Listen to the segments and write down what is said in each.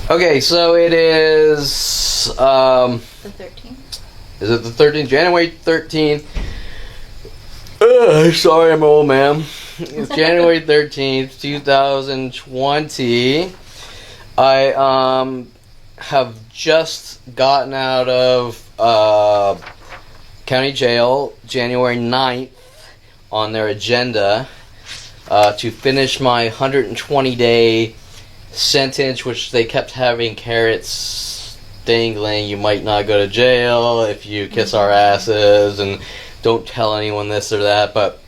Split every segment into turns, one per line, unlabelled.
Okay, so it is,
The 13th.
is it the 13th? January 13th. Sorry, I'm an old man. It's January 13th, 2020. I, have just gotten out of, county jail January 9th on their agenda, to finish my 120-day sentence, which they kept having carrots dangling. You might not go to jail if you kiss our asses and don't tell anyone this or that, but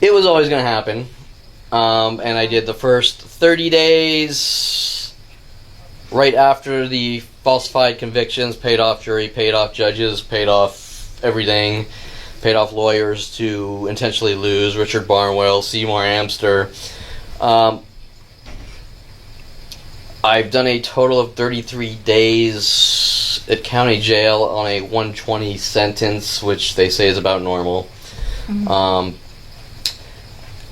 it was always going to happen. And I did the first 30 days right after the falsified convictions, paid off jury, paid off judges, paid off everything, paid off lawyers to intentionally lose, Richard Barnwell, Seymour Amster. I've done a total of 33 days at county jail on a 120 sentence, which they say is about normal.
Mm-hmm.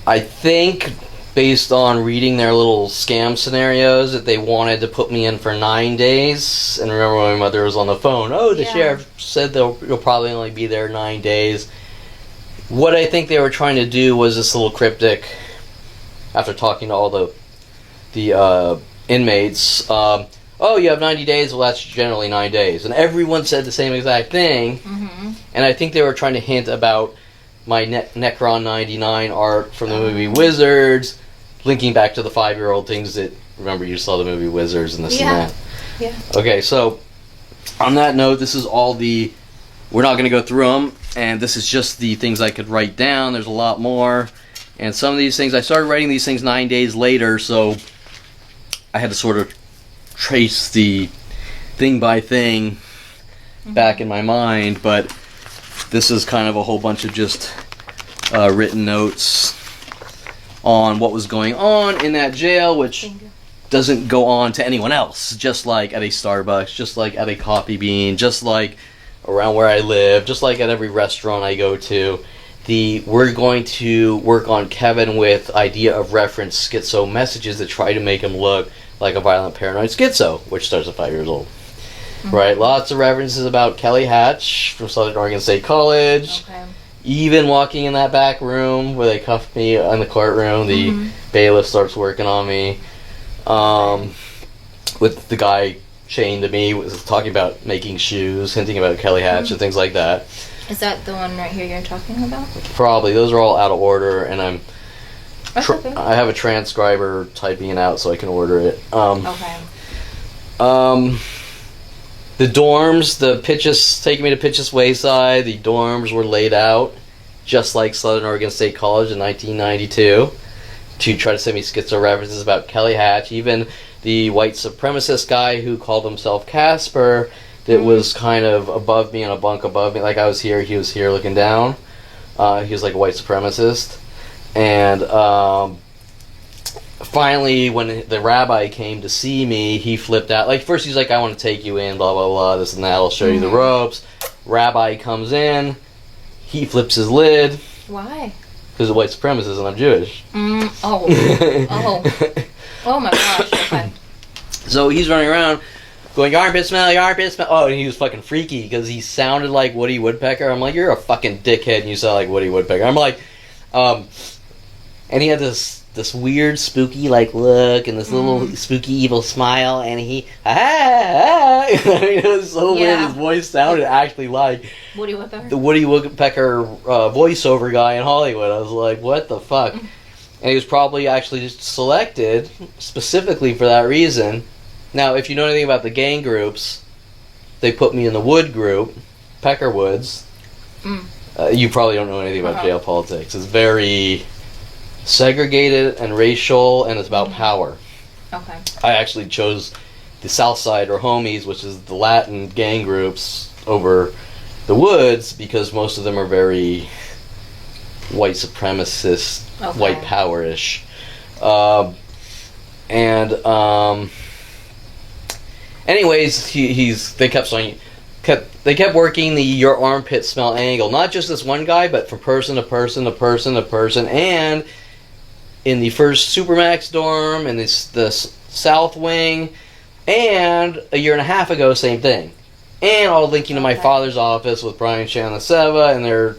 I think, based on reading their little scam scenarios, that they wanted to put me in for 9 days. And remember when my mother was on the phone, the sheriff said you'll probably only be there 9 days. What I think they were trying to do was this little cryptic, after talking to all the inmates, you have 90 days, well that's generally 9 days. And everyone said the same exact thing.
Mm-hmm.
And I think they were trying to hint about my Necron 99 art from the movie Wizards, linking back to the 5-year-old things that, remember you saw the movie Wizards and this and that.
Yeah.
Okay, so on that note, this is all we're not going to go through them, and this is just the things I could write down. There's a lot more. And some of these things, I started writing these things 9 days later, so I had to sort of trace the thing by thing back in my mind, but this is kind of a whole bunch of just written notes on what was going on in that jail, which doesn't go on to anyone else, just like at a Starbucks, just like at a Coffee Bean, just like around where I live, just like at every restaurant I go to. We're going to work on Kevin with idea of reference schizo messages that try to make him look like a violent paranoid schizo, which starts at 5 years old. Mm-hmm. Right? Lots of references about Kelly Hatch from Southern Oregon State College.
Okay.
Even walking in that back room where they cuffed me in the courtroom, the bailiff starts working on me. With the guy chained to me, was talking about making shoes, hinting about Kelly Hatch and things like that.
Is that the one right here you're talking about?
Probably. Those are all out of order, and
Okay.
I have a transcriber typing it out so I can order it.
Okay.
The dorms, the Pitchess, taking me to Pitchess Wayside, the dorms were laid out just like Southern Oregon State College in 1992 to try to send me schizo references about Kelly Hatch. Even the white supremacist guy who called himself Casper, that was kind of above me, in a bunk above me. Like I was here, he was here looking down. He was like a white supremacist. And finally, when the rabbi came to see me, he flipped out. Like, first he's like, I want to take you in, blah, blah, blah, this and that, I'll show you the ropes. Rabbi comes in, he flips his lid.
Why?
Because of white supremacist and I'm Jewish.
Oh my gosh, okay.
So he's running around going, your armpit smell, your armpit smell. Oh, and he was fucking freaky because he sounded like Woody Woodpecker. I'm like, you're a fucking dickhead and you sound like Woody Woodpecker. I'm like, and he had this weird spooky like look and this little spooky evil smile, and he I mean, it was so weird. His voice sounded actually like
Woody Woodpecker?
The Woody Woodpecker voiceover guy in Hollywood. I was like, what the fuck? And he was probably actually just selected specifically for that reason. Now, if you know anything about the gang groups, they put me in the Wood group, Pecker Woods. You probably don't know anything about jail politics. It's very segregated and racial, and it's about power.
Okay.
I actually chose the South Side, or Homies, which is the Latin gang groups, over the Woods because most of them are very white supremacist, white power-ish. Anyways, they kept working the your armpit smell angle. Not just this one guy, but from person to person to person to person. And in the first Supermax dorm and this South Wing, and a year and a half ago, same thing. And all linking to my father's office with Brian Shanaseva and their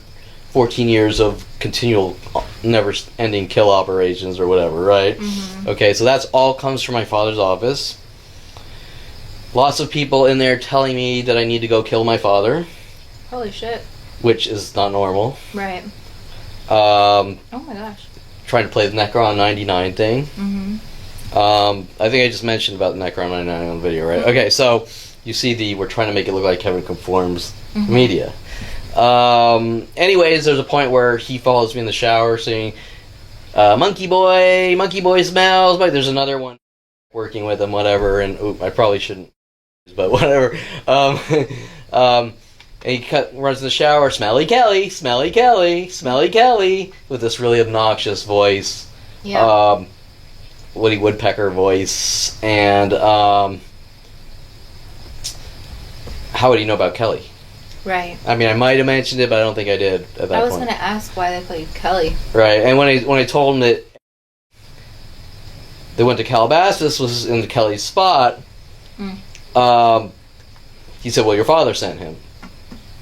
14 years of continual, never-ending kill operations or whatever, right? Mm-hmm. Okay, so that's all comes from my father's office. Lots of people in there telling me that I need to go kill my father.
Holy shit.
Which is not normal.
Right.
Oh
my gosh.
Trying to play the Necron 99 thing.
Mm-hmm.
I think I just mentioned about the Necron 99 on the video, right? Mm-hmm. Okay, so you see we're trying to make it look like Kevin Conforms media. Anyways, there's a point where he follows me in the shower saying, monkey boy smells. But there's another one working with him, whatever, and I probably shouldn't, but whatever. And he runs in the shower, Smelly Kelly, Smelly Kelly, Smelly Kelly, with this really obnoxious voice.
Yeah.
Woody Woodpecker voice. And how would he know about Kelly?
Right.
I mean, I might have mentioned it, but I don't think I did at that point.
I was going to ask why they called you Kelly.
Right, and when I told him that they went to Calabasas, was in Kelly's spot, he said, well, your father sent him.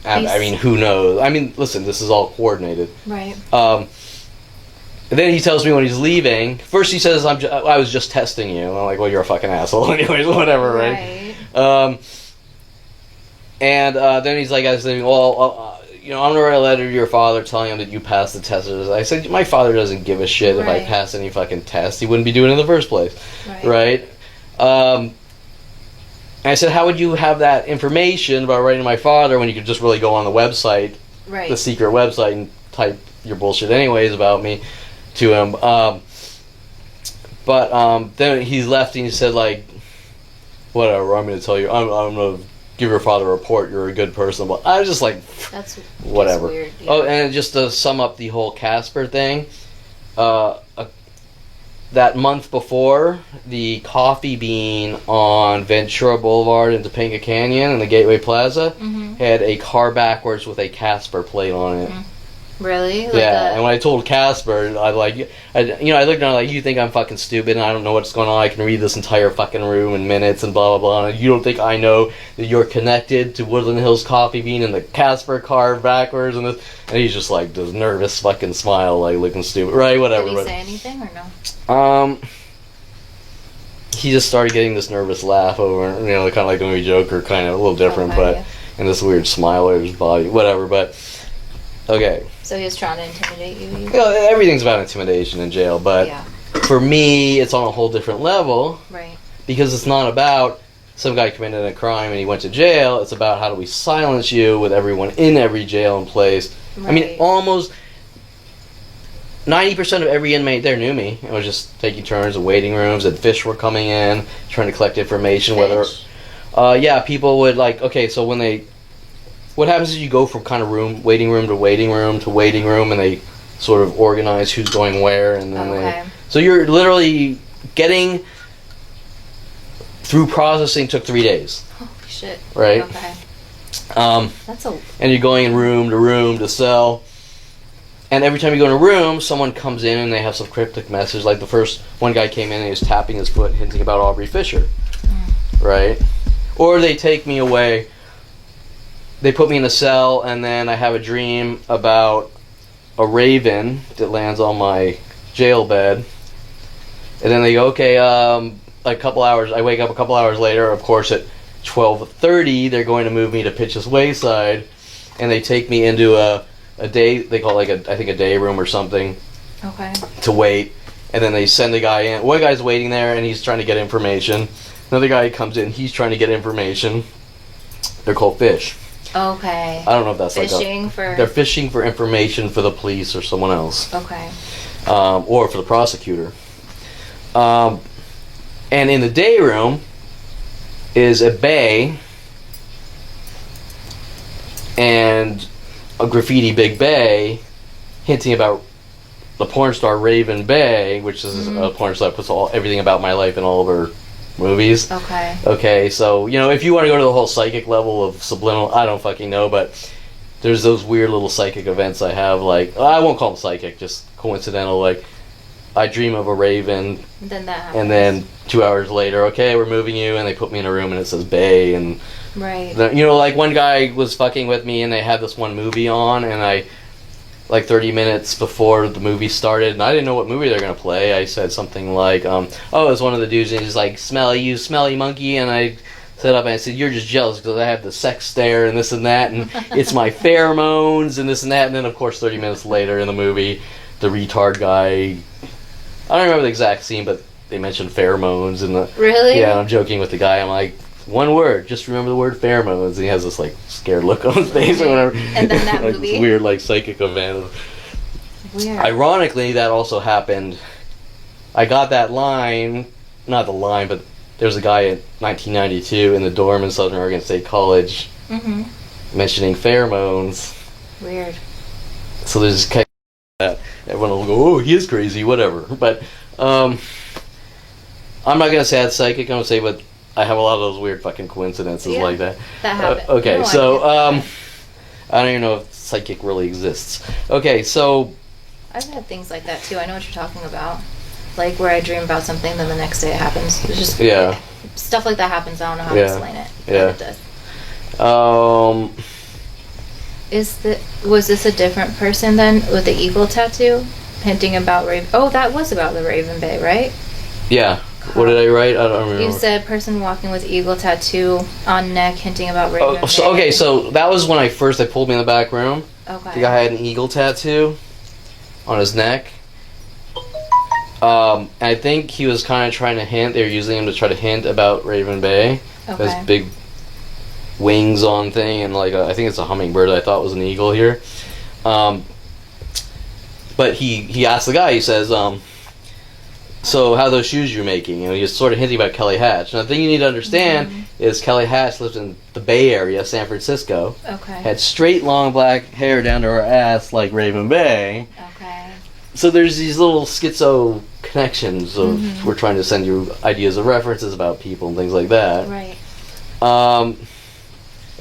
I mean, who knows? I mean, listen, this is all coordinated.
Right.
And then he tells me when he's leaving, first he says, I was just testing you. And I'm like, well, you're a fucking asshole anyways, whatever, right? And then he's like, I said, well, I'm going to write a letter to your father telling him that you passed the test. I said, my father doesn't give a shit if I pass any fucking test. He wouldn't be doing it in the first place. Right? And I said, how would you have that information about writing to my father when you could just really go on the website, the secret website, and type your bullshit anyways about me to him? But then he left and he said, like, whatever, I'm going to tell you, I'm going to give your father a report, you're a good person. But I was just like,
that's
whatever.
Weird, yeah.
Oh, and just to sum up the whole Casper thing, that month before, the Coffee Bean on Ventura Boulevard in Topanga Canyon in the Gateway Plaza had a car backwards with a Casper plate on it.
Really?
Yeah, and when I told Casper, I looked at him like, you think I'm fucking stupid and I don't know what's going on, I can read this entire fucking room in minutes and blah, blah, blah, and you don't think I know that you're connected to Woodland Hills Coffee Bean and the Casper car backwards and this, and he's just like, this nervous fucking smile, like, looking stupid, right, whatever.
Did he say anything or no?
He just started getting this nervous laugh over, kind of like the movie Joker, kind of a little different, and this weird smile over his body, whatever, but, okay.
So he was trying to intimidate you?
Everything's about intimidation in jail, but for me, it's on a whole different level.
Right.
Because it's not about some guy committed a crime and he went to jail. It's about how do we silence you with everyone in every jail and place. Right. I mean, almost 90% of every inmate there knew me. I was just taking turns in waiting rooms, and fish were coming in, trying to collect information.
Fish?
People would so when they... What happens is you go from kind of waiting room to waiting room to waiting room, and they sort of organize who's going where, and then so you're literally getting through processing took 3 days.
Holy shit.
Right?
Okay.
That's and you're going in room to cell, and every time you go in a room, someone comes in and they have some cryptic message. Like the first one guy came in and he was tapping his foot, hinting about Aubrey Fisher. Right? Or they take me away. They put me in a cell, and then I have a dream about a raven that lands on my jail bed. And then they go, okay, a couple hours. I wake up a couple hours later. Of course, at 12:30, they're going to move me to Pitch's Wayside, and they take me into a day. They call it I think a day room or something.
Okay. To
wait, and then they send a guy in. One guy's waiting there, and he's trying to get information. Another guy comes in. He's trying to get information. They're called fish.
Okay.
I don't know if that's
they're
fishing for information for the police or someone else.
Okay.
Or for the prosecutor. And in the day room is a bay and a graffiti Big Bay hinting about the porn star Raven Bay, which is a porn star that puts everything about my life in all of her movies. Okay, so, if you want to go to the whole psychic level of subliminal, I don't fucking know, but there's those weird little psychic events I have, like, I won't call them psychic, just coincidental, like, I dream of a raven,
Then that happens.
and then 2 hours later, okay, we're moving you, and they put me in a room and it says Bay, and
Right.
you know, like one guy was fucking with me and they had this one movie on, and I, like 30 minutes before the movie started, and I didn't know what movie they're gonna play. I said something like, oh, it was one of the dudes, and he's like, "Smelly, you smelly monkey," and I set up and I said, "You're just jealous because I have the sex stare and this and that, and it's my pheromones and this and that." And then, of course, 30 minutes later in the movie, the retard guy, I don't remember the exact scene, but they mentioned pheromones, and
Really?
yeah, I'm joking with the guy. I'm like, one word, just remember the word pheromones. And he has this like scared look on his face or whatever.
And then that
like
movie?
This weird like psychic event.
Weird.
Ironically, that also happened. I got that line, not the line, but there was a guy in 1992 in the dorm in Southern Oregon State College mentioning pheromones.
Weird.
So there's kind of that. Everyone will go, "Oh, he is crazy," whatever. But I'm not gonna say that's psychic. I'm gonna say, but I have a lot of those weird fucking coincidences like that.
That happened.
Okay,
No,
so
I
don't even know if psychic really exists. Okay, so
I've had things like that too. I know what you're talking about. Like where I dream about something, then the next day it happens. It's just stuff like that happens. I don't know how to explain it.
Yeah.
But it does. Was this a different person then with the eagle tattoo, hinting about Raven? Oh, that was about the Raven Bay, right?
Yeah. What did I write? I don't remember.
You said person walking with eagle tattoo on neck, hinting about Raven Bay.
So that was when they pulled me in the back room.
Okay.
The guy had an eagle tattoo on his neck. And I think he was kind of trying to hint. They were using him to try to hint about Raven Bay.
Okay.
This big wings on thing, and like I think it's a hummingbird. I thought was an eagle here. But he asked the guy. He says, "So how are those shoes you're making?" You know, he's sort of hinting about Kelly Hatch. Now the thing you need to understand is Kelly Hatch lives in the Bay Area, San Francisco.
Okay.
Had straight long black hair down to her ass like Raven Bay.
Okay.
So there's these little schizo connections of we're trying to send you ideas of references about people and things like that.
Right.
And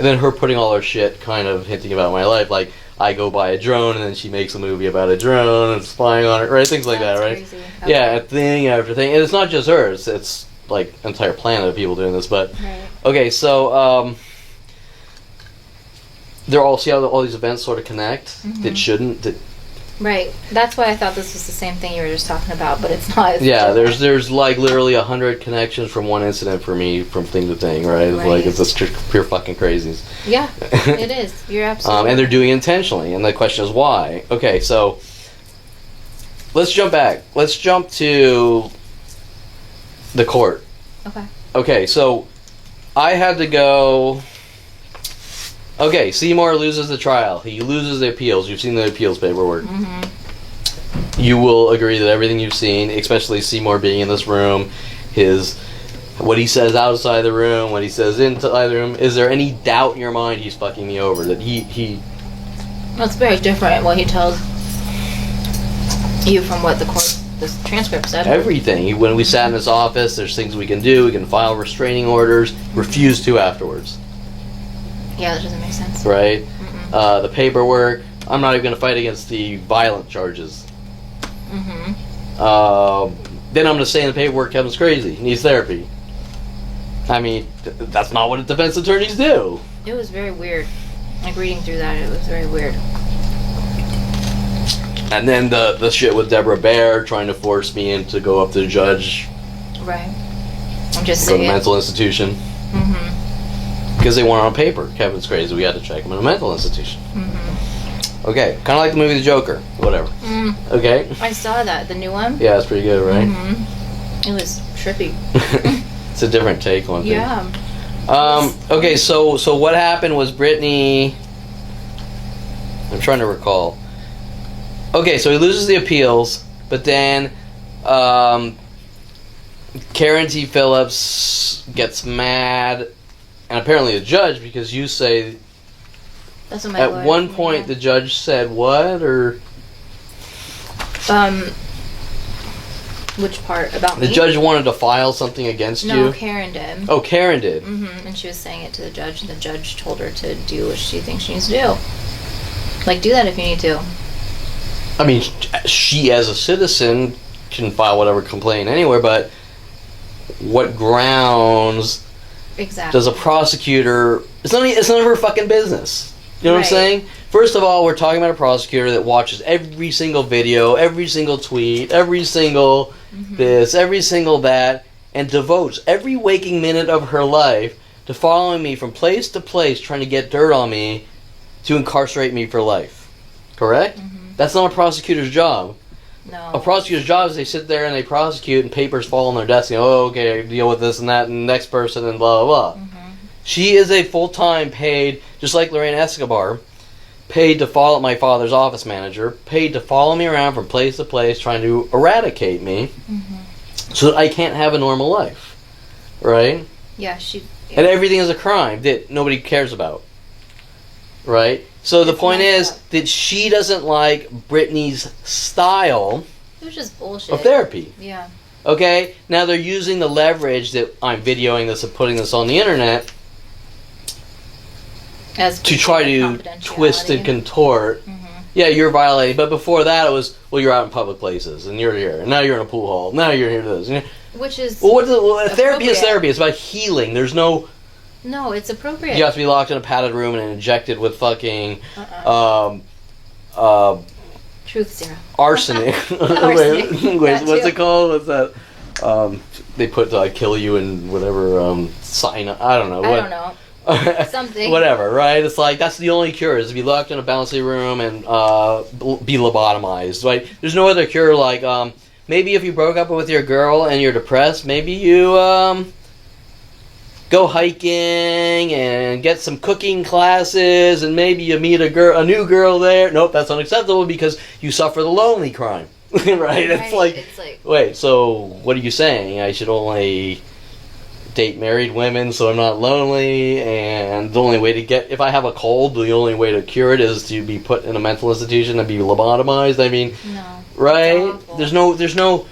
then her putting all her shit kind of hinting about my life, like I go buy a drone and then she makes a movie about a drone and spying on it, right? Things like that, right?
Crazy. Okay.
Yeah, thing after thing. And it's not just hers, it's like an entire planet of people doing this, but
Right.
okay, so they're all see how all these events sort of connect that shouldn't.
Right. That's why I thought this was the same thing you were just talking about, but it's not.
Yeah, there's like literally 100 connections from one incident for me from thing to thing, right? It's like it's just pure fucking crazies.
Yeah, it is. You're absolutely.
And they're doing it intentionally, and the question is why. Okay, so let's jump back. Let's jump to the court.
Okay.
Okay, so I had to go. Okay, Seymour loses the trial. He loses the appeals. You've seen the appeals paperwork. You will agree that everything you've seen, especially Seymour being in this room, what he says outside the room, what he says inside the room, is there any doubt in your mind he's fucking me over? That he
Well, it's very different what he tells you from what the transcript said.
everything. When we sat in his office, there's things we can do. We can file restraining orders. Refuse to afterwards.
Yeah, that doesn't make sense.
Right? The paperwork. I'm not even going to fight against the violent charges. Then I'm going to say in the paperwork Kevin's crazy. He needs therapy. I mean, that's not what defense attorneys do.
It was very weird. Like reading through that, it was very weird.
And then the shit with Deborah Baer trying to force me in to go up to the judge.
Right. I'm just
Go to
saying.
a mental institution. Because they want it on paper. Kevin's crazy. We had to check him in a mental institution. Okay, kind of like the movie The Joker. Whatever. Okay.
I saw that, the new one.
Yeah, it's pretty good, right?
It was trippy.
It's a different take on things.
Yeah.
Okay, so what happened was Brittany. I'm trying to recall. Okay, so he loses the appeals, but then Karen T. Phillips gets mad, and apparently the judge, because you say
That's what my
at
lawyer
one
told me,
point
yeah.
the judge said what, or
which part about
the
me?
judge wanted to file something against
No,
you?
Karen did.
Oh, Karen did.
And she was saying it to the judge, and the judge told her to do what she thinks she needs to do. Like, do that if you need to.
I mean, she as a citizen shouldn't file whatever complaint anywhere, but what grounds
exactly
does a prosecutor... It's none of her fucking business. You know what I'm saying? First of all, we're talking about a prosecutor that watches every single video, every single tweet, every single this, every single that, and devotes every waking minute of her life to following me from place to place, trying to get dirt on me to incarcerate me for life. Correct? That's not a prosecutor's job.
No.
A prosecutor's job is they sit there and they prosecute and papers fall on their desk and, oh, okay, deal with this and that and the next person and blah, blah, blah. She is a full-time paid, just like Lorraine Escobar, paid to follow my father's office manager, paid to follow me around from place to place trying to eradicate me so that I can't have a normal life. Right?
Yeah,
and everything is a crime that nobody cares about. Right? So the point is that she doesn't like Brittany's style
it was just bullshit.
of therapy.
Yeah.
Okay? Now they're using the leverage that I'm videoing this and putting this on the internet to try to twist and contort. Yeah, you're violating. But before that, it was, well, you're out in public places, and you're here. And now you're in a pool hall. Now you're here to this.
Which is
therapy is therapy. It's about healing. There's no...
No, it's appropriate.
You have to be locked in a padded room and injected with fucking...
Truth serum.
Arsenic. Wait, what's it called? What's that? They put kill you and whatever sign. I don't know.
I don't know. Something.
Whatever, right? It's like that's the only cure is to be locked in a bouncy room and be lobotomized. Right? There's no other cure. Like maybe if you broke up with your girl and you're depressed, maybe you go hiking and get some cooking classes, and maybe you meet a new girl there. Nope, that's unacceptable because you suffer the lonely crime. Right? It's like, wait, so what are you saying? I should only date married women so I'm not lonely, and the only way to get, if I have a cold, the only way to cure it is to be put in a mental institution and be lobotomized? I mean,
no,
right? There's no,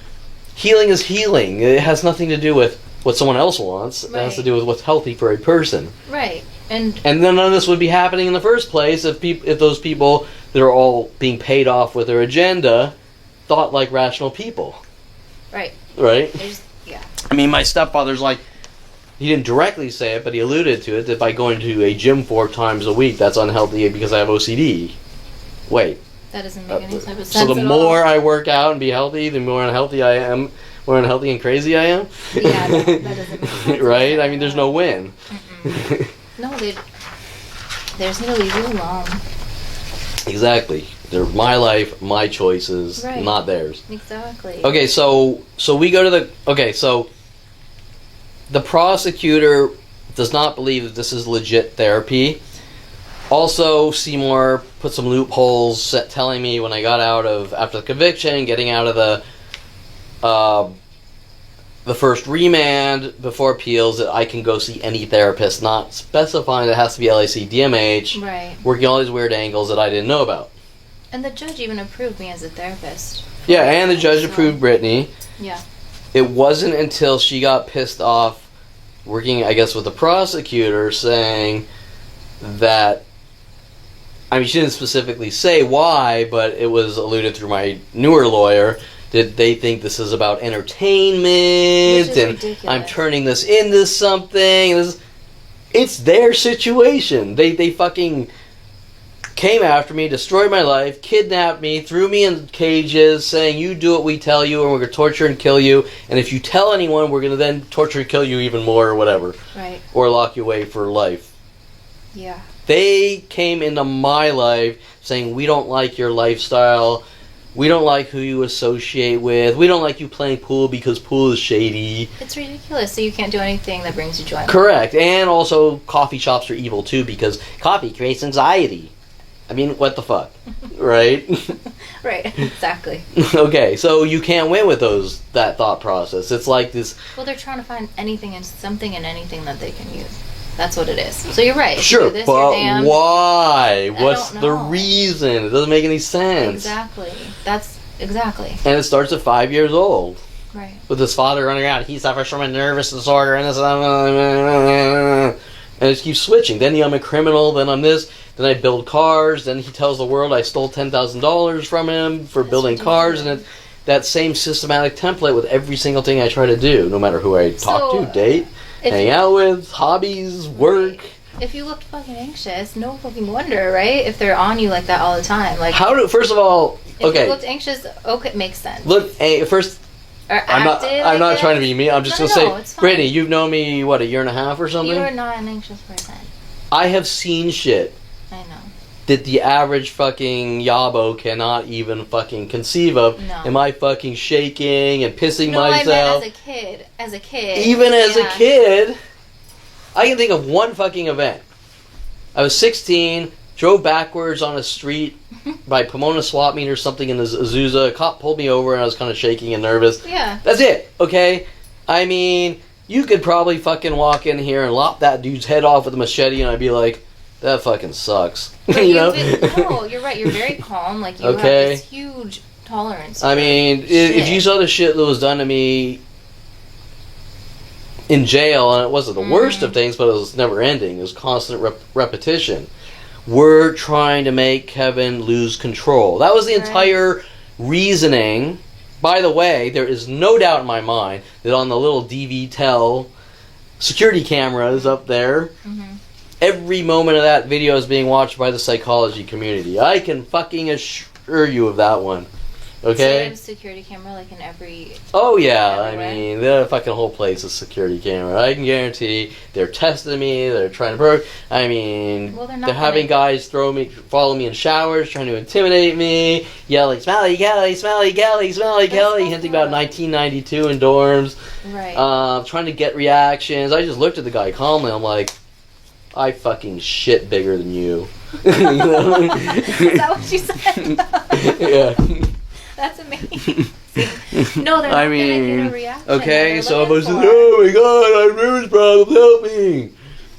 healing is healing. It has nothing to do with what someone else wants. It has to do with what's healthy for a person.
Right. And
then none of this would be happening in the first place if those people that are all being paid off with their agenda thought like rational people.
Right.
Right?
Yeah.
I mean, my stepfather's like, he didn't directly say it, but he alluded to it, that by going to a gym 4 times a week, that's unhealthy because I have OCD. Wait.
That doesn't make any type of sense.
So the more I work out and be healthy, the more unhealthy I am, more unhealthy and crazy I am?
Yeah, that doesn't make sense.
Right? I mean, there's no win.
No, they just need to leave you alone.
Exactly. They're my life, my choices, not theirs.
Exactly.
Okay, so we go to the... Okay, so the prosecutor does not believe that this is legit therapy. Also, Seymour put some loopholes telling me when I got out of... After the conviction, getting out of the first remand before appeals, that I can go see any therapist, not specifying that it has to be LAC, DMH,
right,
working all these weird angles that I didn't know about.
And the judge even approved me as a therapist.
Yeah, and the judge approved Brittany.
Yeah.
It wasn't until she got pissed off working, I guess, with the prosecutor saying that... I mean, she didn't specifically say why, but it was alluded through my newer lawyer that they think this is about entertainment and ridiculous. I'm turning this into something. It's their situation. They fucking came after me, destroyed my life, kidnapped me, threw me in cages, saying, you do what we tell you and we're going to torture and kill you. And if you tell anyone, we're going to then torture and kill you even more or whatever.
Right.
Or lock you away for life.
Yeah.
They came into my life saying, we don't like your lifestyle. We don't like who you associate with. We don't like you playing pool because pool is shady.
It's ridiculous. So you can't do anything that brings you joy.
Correct. And also, coffee shops are evil too because coffee creates anxiety. I mean, what the fuck? Right?
Right. Exactly.
Okay, so you can't win with that thought process. It's like this...
Well, they're trying to find something and anything that they can use. That's what it is. So you're right.
Sure,
this,
but why? What's the reason? It doesn't make any sense.
Exactly. That's exactly.
And it starts at 5 years old.
Right.
With his father running around. He suffers from a nervous disorder and this and it keeps switching. Then I'm a criminal, then I'm this, then I build cars, then he tells the world I stole $10,000 from him for building cars, and that same systematic template with every single thing I try to do, no matter who I talk to, date, hang out with, hobbies, work.
If you looked fucking anxious, no fucking wonder, right? If they're on you like that all the time. Like,
first of all,
if you looked anxious, okay, makes sense.
Look, first,
or
I'm not trying to be mean. I'm just going to say, Brittany, you've known me, what, a year and a half or something?
You're not an anxious person.
I have seen shit.
I know.
That the average fucking yabo cannot even fucking conceive of.
No.
Am I fucking shaking and pissing myself?
I meant as a kid.
Even as a kid, I can think of one fucking event. I was 16, drove backwards on a street by Pomona swap meet or something in Azusa. A cop pulled me over and I was kind of shaking and nervous.
Yeah.
That's it, okay? I mean, you could probably fucking walk in here and lop that dude's head off with a machete and I'd be like, that fucking sucks. You know?
No, you're right. You're very calm. Like, you have this huge tolerance.
I mean, if you saw the shit that was done to me in jail, and it wasn't the worst of things, but it was never ending. It was constant repetition. We're trying to make Kevin lose control. That was the entire reasoning. By the way, there is no doubt in my mind that on the little DV-tel security cameras up there, every moment of that video is being watched by the psychology community. I can fucking assure you of that one. Okay?
So you have a security camera like in every...
Oh yeah, I mean, the fucking whole place is security camera. I can guarantee they're testing me, they're trying to I mean, they're having guys follow me in showers, trying to intimidate me, yelling, "Smelly Kelly, Smelly Kelly, Smelly Kelly," hinting about 1992 in dorms.
Right.
Trying to get reactions. I just looked at the guy calmly, I'm like, I fucking shit bigger than you. You know?
Is that what you said?
Yeah.
That's amazing. No, they're not gonna get a reaction.
Okay, so I was like, oh my god, I have nervous problems, help me.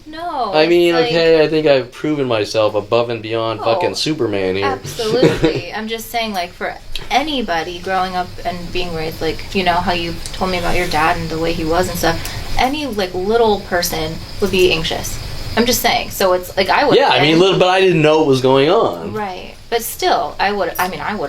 No.
I mean, okay, I think I've proven myself above and beyond fucking Superman here.
Absolutely. I'm just saying, like, for anybody growing up and being raised, like, you know, how you told me about your dad and the way he was and stuff, any, like, little person would be anxious. I'm just saying. So it's, like, I would.
Yeah, I mean, but I didn't know what was going on.
Right. But still, I would have.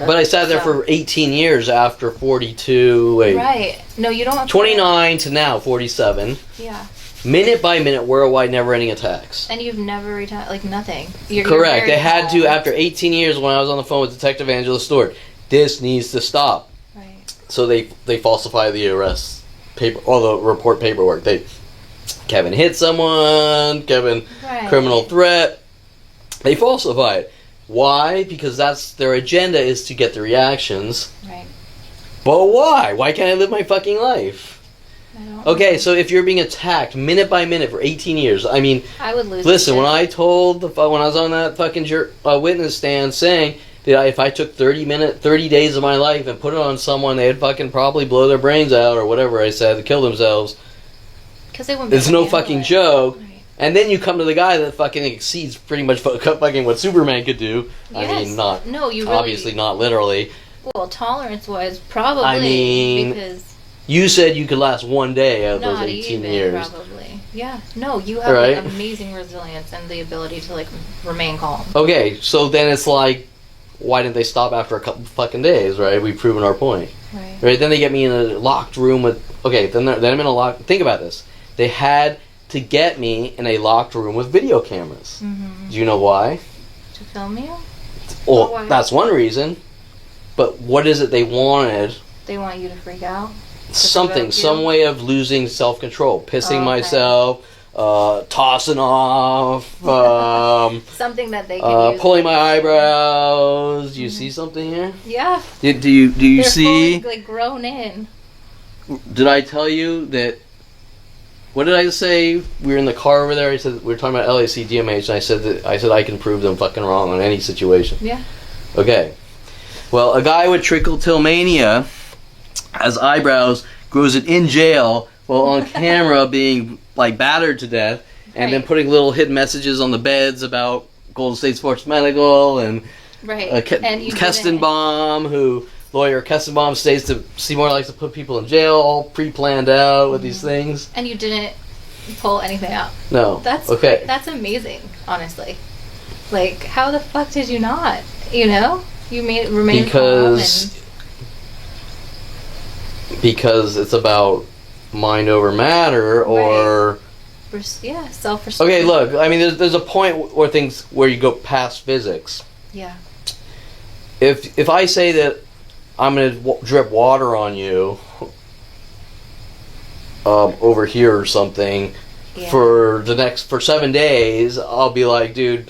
But I sat there for 18 years after 42.
Right. No, you don't have
29 to now, 47.
Yeah.
Minute by minute, worldwide, never-ending attacks.
And you've never retired, like, nothing.
Correct. They had to, after 18 years when I was on the phone with Detective Angela Stewart, this needs to stop.
Right.
So they falsify the arrest paper, all the report paperwork. Kevin hit someone, criminal threat. They falsify it. Why? Because that's their agenda, is to get the reactions.
Right.
But why? Why can't I live my fucking life?
I don't
know. So if you're being attacked minute by minute for 18 years, I mean,
I would lose.
Listen, when I was on that fucking witness stand saying that if I took 30 days of my life and put it on someone, they'd fucking probably blow their brains out or whatever I said, to kill themselves.
Because they wouldn't.
It's no fucking joke. And then you come to the guy that fucking exceeds pretty much fucking what Superman could do.
Yes.
I mean, not...
No, you
obviously not literally.
Well, tolerance-wise, probably.
I mean...
Because...
You said you could last one day out of those 18 years.
Probably. Yeah. No, you have like, amazing resilience and the ability to, like, remain calm.
Okay, so then it's like, why didn't they stop after a couple fucking days, right? We've proven our point. Right? Then they get me in a locked room with... Okay, then I'm in a locked... Think about this. They had... to get me in a locked room with video cameras. Do you know why?
To film you?
Well, that's one reason. But what is it they wanted?
They want you to freak out?
Some way of losing self-control. Pissing myself, tossing off,
something that they can use.
Pulling my eyebrows. Do you see something here?
Yeah.
Do you see?
Fully, like, grown in.
Did I tell you that? What did I say? We were in the car over there. I said we were talking about LAC DMH, and I said I can prove them fucking wrong on any situation.
Yeah.
Okay. Well, a guy with trichotillomania has eyebrows, grows it in jail while on camera being like battered to death, and then putting little hidden messages on the beds about Golden State Sports Medical and Kestenbaum, Lawyer Kestenbaum states that Seymour likes to put people in jail, all pre-planned out with these things.
And you didn't pull anything out.
No.
That's okay. That's amazing, honestly. Like, how the fuck did you not? You know, you remain calm.
because it's about mind over matter, or
yeah, self-respect.
Okay, look, I mean, there's a point where you go past physics.
Yeah.
If I say that I'm gonna drip water on you over here or something for 7 days, I'll be like, dude,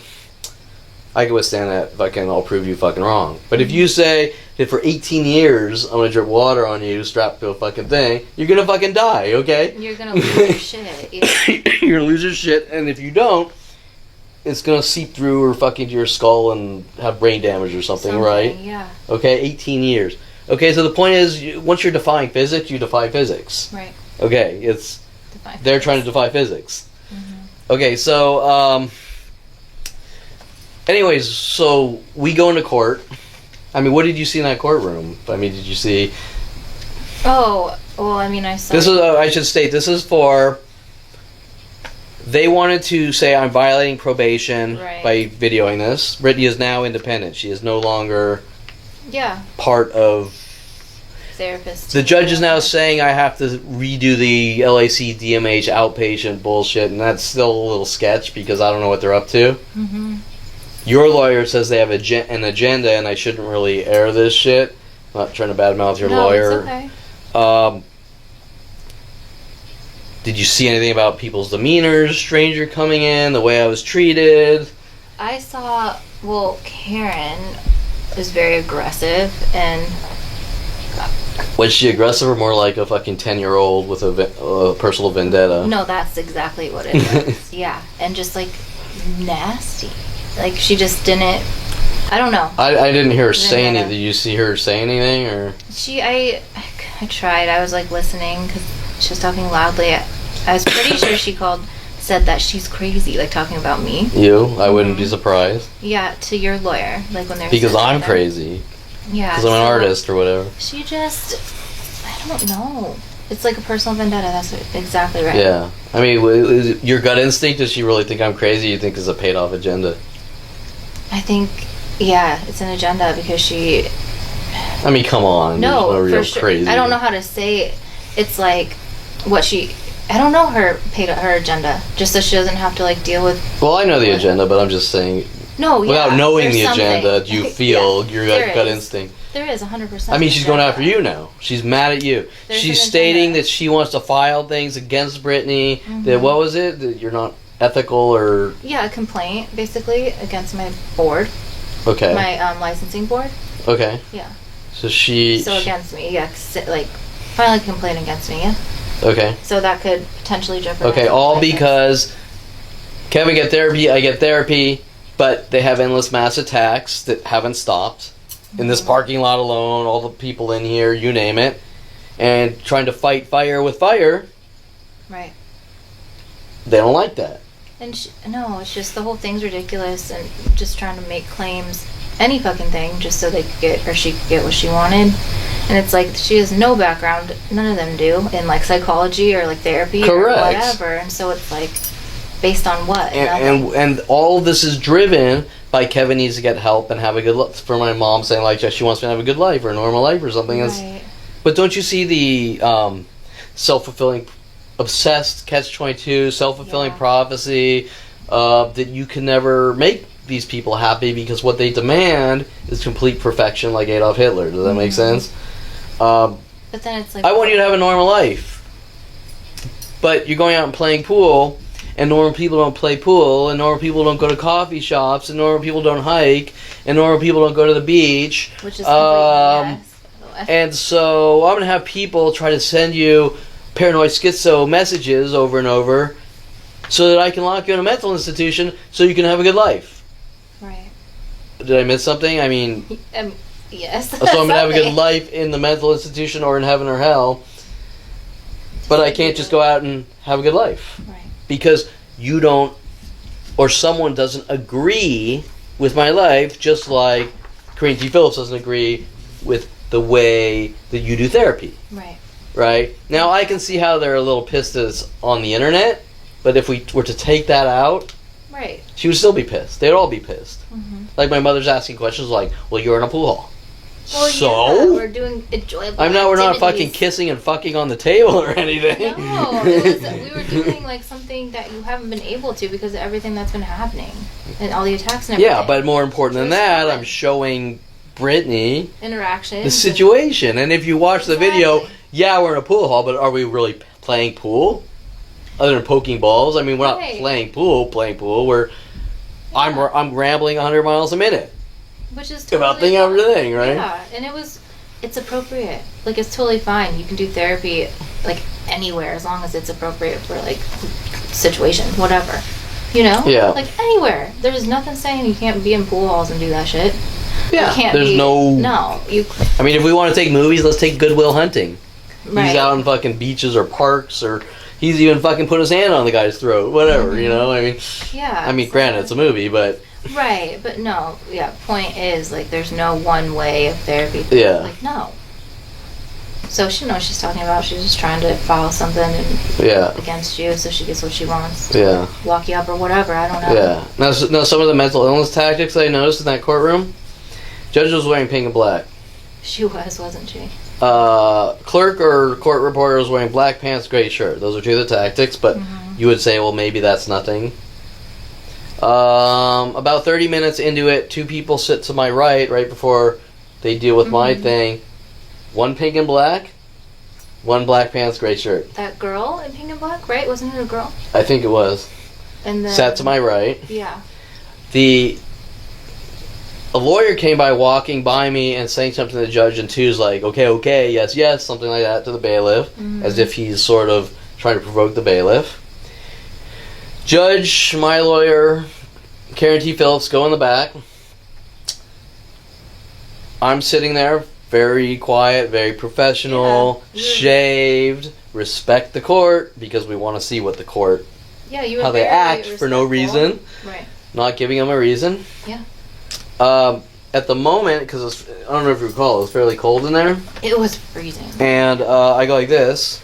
I can withstand that. I'll prove you fucking wrong. But if you say that for 18 years I'm gonna drip water on you strapped to a fucking thing, you're gonna fucking die, okay?
You're gonna lose your shit. Yeah.
You're gonna lose your shit, and if you don't, it's gonna seep through or fucking to your skull and have brain damage or something, right?
Yeah.
Okay, 18 years. Okay, so the point is, once you're defying physics, you defy physics.
Right.
Okay, they're trying to defy physics. Mm-hmm. Okay, so anyways, so we go into court. I mean, what did you see in that courtroom? I mean, did you see?
Oh, well, I mean, I saw.
This is. I should state. This is for. They wanted to say I'm violating probation by videoing this. Brittany is now independent. She is no longer.
Yeah.
Part of.
Therapist.
The judge is now saying I have to redo the LAC DMH outpatient bullshit, and that's still a little sketch because I don't know what they're up to. Mm-hmm. Your lawyer says they have an agenda, and I shouldn't really air this shit. I'm not trying to badmouth your lawyer.
It's okay.
Did you see anything about people's demeanors, stranger coming in, the way I was treated?
I saw, Karen was very aggressive, and...
Was she aggressive or more like a fucking 10-year-old with a personal vendetta?
No, that's exactly what it was. Yeah, and just, nasty. She just didn't... I don't know.
I didn't hear her say anything. Did you see her say anything, or...?
I tried. I was, listening, because she was talking loudly. I was pretty sure she said that she's crazy, talking about me.
You? I wouldn't be surprised.
Yeah, to your lawyer, when they're...
Because I'm crazy.
Yeah.
Because I'm an artist or whatever.
She just... I don't know. It's a personal vendetta. That's exactly right.
Yeah. I mean, your gut instinct, does she really think I'm crazy? You think it's a paid-off agenda?
I think, yeah, it's an agenda because she...
I mean, come on.
No,
real
for sure.
Crazy.
I don't know how to say it. It's what she... I don't know her agenda, just so she doesn't have to, deal with...
Well, I know the agenda, but I'm just saying...
No, yeah.
Without knowing the agenda, do you feel your gut instinct?
There is, 100%.
I mean, she's going after you now. She's mad at you. She's stating that she wants to file things against Brittany. Mm-hmm. That, what was it? That you're not ethical or... Yeah,
a complaint, basically, against my board.
Okay.
My licensing board.
Okay.
Yeah.
So she...
So against me, yeah. Filing a complaint against me, yeah.
Okay.
So that could potentially jeopardize...
Okay, all because Kevin get therapy, I get therapy, but they have endless mass attacks that haven't stopped. In this parking lot alone, all the people in here, you name it, and trying to fight fire with fire.
Right.
They don't like that.
And no, it's just the whole thing's ridiculous, and just trying to make claims, any fucking thing, just so they could get, or she could get what she wanted. And it's she has no background, none of them do, in psychology or therapy.
Correct.
Or whatever. And so it's based on what?
And all this is driven by Kevin needs to get help and have a good life. For my mom saying she wants me to have a good life or a normal life or something.
Right.
But don't you see the self-fulfilling, obsessed catch-22, self-fulfilling prophecy that you can never make these people happy because what they demand is complete perfection like Adolf Hitler. Does that make sense?
But then it's
I want you to have a normal life. But you're going out and playing pool, and normal people don't play pool, and normal people don't go to coffee shops, and normal people don't hike, and normal people don't go to the beach.
Which is completely yes.
And so I'm going to have people try to send you paranoid schizo messages over and over so that I can lock you in a mental institution so you can have a good life.
Right.
Did I miss something? I mean...
yes.
So I'm going to have a good life in the mental institution or in heaven or hell, but I can't just go out and have a good life.
Right.
Because you don't, or someone doesn't agree with my life, just like Corinne T. Phillips doesn't agree with the way that you do therapy.
Right.
Right? Now, I can see how they're a little pissed as on the internet, but if we were to take that out,
right,
she would still be pissed. They'd all be pissed.
Mm-hmm.
My mother's asking questions well, you're in a pool hall.
Well,
so
yeah, we're doing enjoyable.
we're not fucking
activities.
kissing and fucking on the table or anything.
No, we were doing like something that you haven't been able to because of everything that's been happening and all the attacks and everything.
Yeah, but more important than that, I'm showing Brittany
interaction,
the situation. And if you watch the video, yeah, we're in a pool hall, but are we really playing pool? Other than poking balls, I mean, we're not playing pool. We're I'm rambling 100 miles a minute.
Which is totally
about everything, right?
Yeah, and it's appropriate. Like, it's totally fine. You can do therapy, like, anywhere as long as it's appropriate for, like, situation, whatever. You know?
Yeah.
Like, anywhere. There's nothing saying you can't be in pool halls and do that shit.
Yeah, there's
No,
I mean, if we want to take movies, let's take Goodwill Hunting.
Right.
He's out in fucking beaches or parks, or he's even fucking put his hand on the guy's throat. Whatever, you know? I mean,
yeah.
I mean, granted, it's a movie, but...
Right, but no, yeah, point is, like, there's no one way of therapy.
Yeah.
Like, no. So she knows what she's talking about. She's just trying to follow something against you so she gets what she wants.
Yeah.
Lock you up or whatever, I don't know.
Yeah. Now, some of the mental illness tactics I noticed in that courtroom, judge was wearing pink and black.
She wasn't she?
Clerk or court reporter was wearing black pants, gray shirt. Those are two of the tactics, but you would say, well, maybe that's nothing. About 30 minutes into it, two people sit to my right before they deal with my thing. One pink and black, one black pants, gray shirt.
That girl in pink and black, right? Wasn't it a girl?
I think it was.
And then,
sat to my right.
Yeah.
A lawyer came by walking by me and saying something to the judge, and two's like, okay, yes, something like that to the bailiff, as if he's sort of trying to provoke the bailiff. Judge, my lawyer, Karen T. Phillips go in the back. I'm sitting there, very quiet, very professional, shaved, respect the court, because we want to see what the court, how they act for no reason.
Right.
Not giving them a reason.
Yeah.
At the moment, because I don't know if you recall, it was fairly cold in there.
It was freezing.
And I go like this.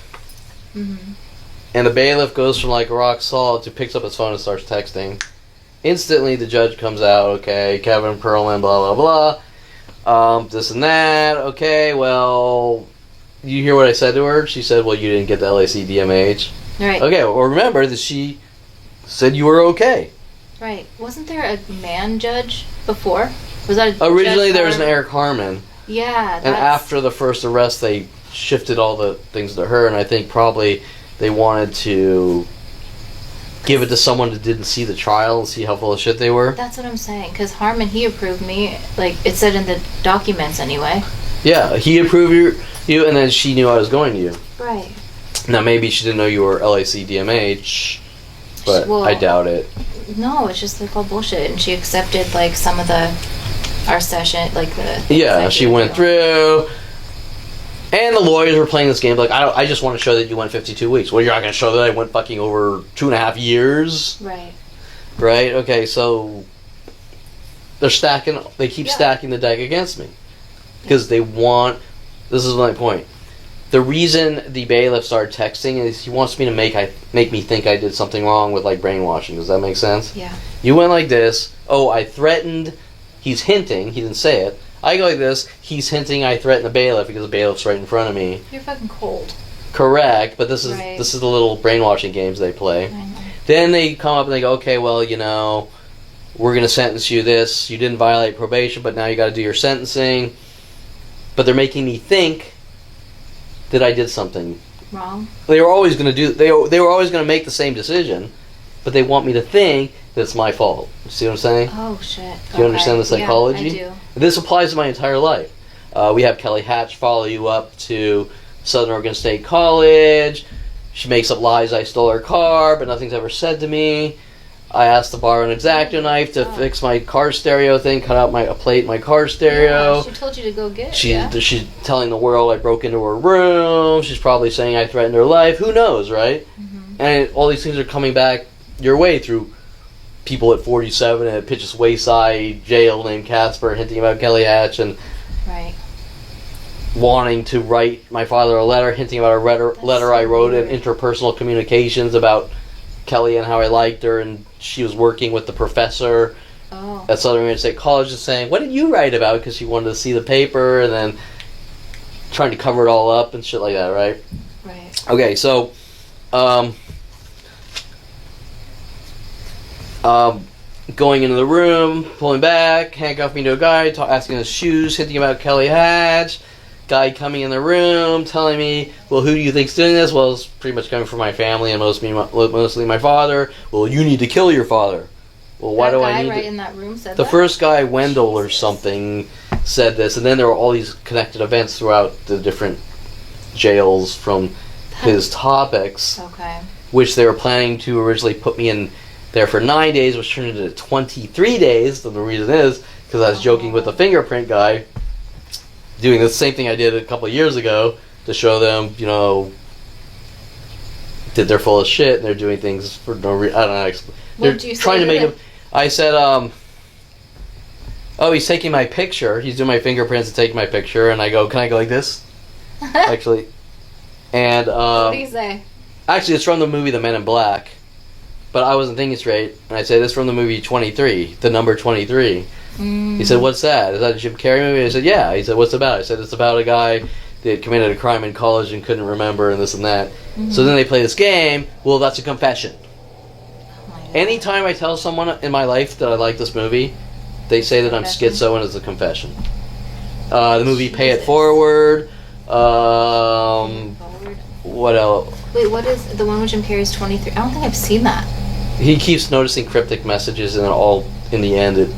And the bailiff goes from like rock solid to picks up his phone and starts texting. Instantly, the judge comes out, okay, Kevin Perlman, blah, blah, blah. This and that. Okay, well, you hear what I said to her? She said, well, you didn't get the LAC DMH.
Right.
Okay, well, remember that she said you were okay.
Right. Wasn't there a man judge before? Was that
originally there was an Eric Harmon.
Yeah.
And after the first arrest, they shifted all the things to her, and I think probably they wanted to give it to someone that didn't see the trial and see how full of shit they were.
That's what I'm saying, because Harmon, he approved me, like, it said in the documents anyway.
Yeah, he approved you, and then she knew I was going to you.
Right.
Now, maybe she didn't know you were LAC DMH, but I doubt it.
No, it's just like all bullshit, and she accepted, like, some of our session, like, the...
Yeah, she went through... And the lawyers were playing this game like, I just want to show that you went 52 weeks. Well, you're not going to show that I went fucking over 2.5 years.
Right.
Right? Okay, so they keep stacking the deck against me. Because they want, this is my point. The reason the bailiff started texting is he wants me to make me think I did something wrong with like brainwashing. Does that make sense?
Yeah.
You went like this, I threatened, he's hinting, he didn't say it. I go like this, he's hinting I threatened the bailiff because the bailiff's right in front of me.
You're fucking cold.
Correct, but this is the little brainwashing games they play.
I know.
Then they come up and they go, okay, well, we're going to sentence you this. You didn't violate probation, but now you got to do your sentencing. But they're making me think that I did something
wrong.
They were always going to do. They were always going to make the same decision, but they want me to think that it's my fault. You see what I'm saying?
Oh shit!
Do you understand the psychology?
Yeah, I do.
This applies to my entire life. We have Kelly Hatch follow you up to Southern Oregon State College. She makes up lies I stole her car, but nothing's ever said to me. I asked to borrow an X-Acto knife to fix my car stereo thing, cut out a plate in my car stereo.
Yeah, she told you to go get it.
She's telling the world I broke into her room. She's probably saying I threatened her life. Who knows, right? Mm-hmm. And all these things are coming back your way through people at 47 at Pitch's Wayside jail named Casper hinting about Kelly Hatch and wanting to write my father a letter, hinting about a letter I wrote in interpersonal communications about Kelly and how I liked her, and she was working with the professor.
Oh.
at Southern Union State College, just saying, "What did you write about?" Because she wanted to see the paper, and then trying to cover it all up and shit like that, right?
Right.
Okay, so, going into the room, pulling back, handcuffing me to a guy, asking his shoes, hinting about Kelly Hatch. Guy coming in the room, telling me, "Well, who do you think's doing this?" Well, it's pretty much coming from my family and mostly my father. "Well, you need to kill your father." Well, why do I need
right in that room said
the
that?
first guy, Wendell or something, said this, and then there were all these connected events throughout the different jails from his topics,
Okay.
which they were planning to originally put me in there for 9 days, which turned into 23 days. And the reason is because I was joking with the fingerprint guy, doing the same thing I did a couple of years ago to show them, that they're full of shit and they're doing things for no reason. I don't know. They're trying to make him. I said, "Oh, he's taking my picture. He's doing my fingerprints and taking my picture." And I go, "Can I go like this?" Actually, and
What do you say?
actually, it's from the movie The Men in Black, but I wasn't thinking straight, and I said, "It's from the movie 23, the number 23." He said, "What's that? Is that a Jim Carrey movie?" I said, "Yeah." He said, "What's it about?" I said, "It's about a guy that committed a crime in college and couldn't remember and this and that." So then they play this game. Well, that's a confession. Anytime I tell someone in my life that I like this movie, they say that I'm schizo and it's a confession. The movie Pay It Forward. What else?
Wait, what is the one with Jim Carrey's 23? I don't think I've seen that.
He keeps noticing cryptic messages, and all in the end,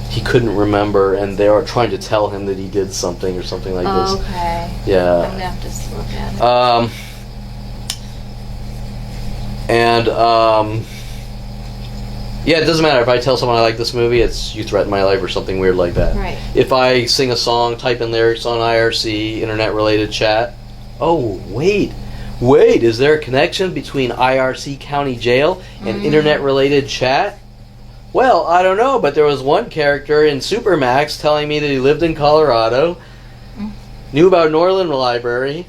he couldn't remember, and they are trying to tell him that he did something or something like this.
Okay.
Yeah.
I'm gonna have to look at
it. Yeah, it doesn't matter if I tell someone I like this movie. It's you threaten my life or something weird like that.
Right.
If I sing a song, type in lyrics on IRC internet-related chat. Oh, wait, is there a connection between IRC County Jail and internet-related chat? Well, I don't know, but there was one character in Supermax telling me that he lived in Colorado, knew about Norland Library,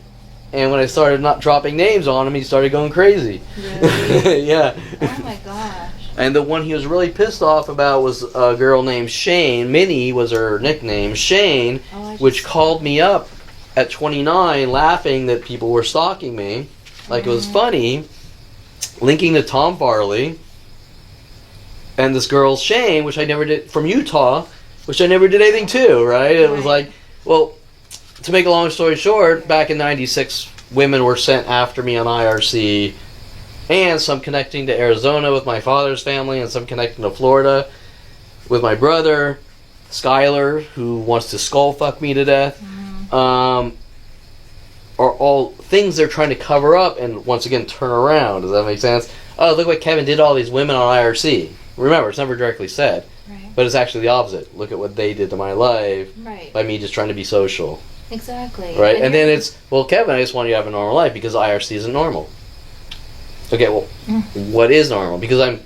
and when I started not dropping names on him, he started going crazy.
Really?
Yeah.
Oh my gosh.
And the one he was really pissed off about was a girl named Shane. Minnie was her nickname, Shane, which called me up at 29 laughing that people were stalking me, like it was funny, linking to Tom Farley. And this girl, Shane, which I never did, from Utah, which I never did anything to, right? It was like, well, to make a long story short, back in 96, women were sent after me on IRC, and some connecting to Arizona with my father's family, and some connecting to Florida with my brother, Skylar, who wants to skull fuck me to death, are all things they're trying to cover up and once again turn around. Does that make sense? Oh, look what Kevin did to all these women on IRC. Remember, it's never directly said, but it's actually the opposite. Look at what they did to my life by me just trying to be social.
Exactly.
Right? And then it's, well, Kevin, I just want you to have a normal life because IRC isn't normal. Okay, well, what is normal? Because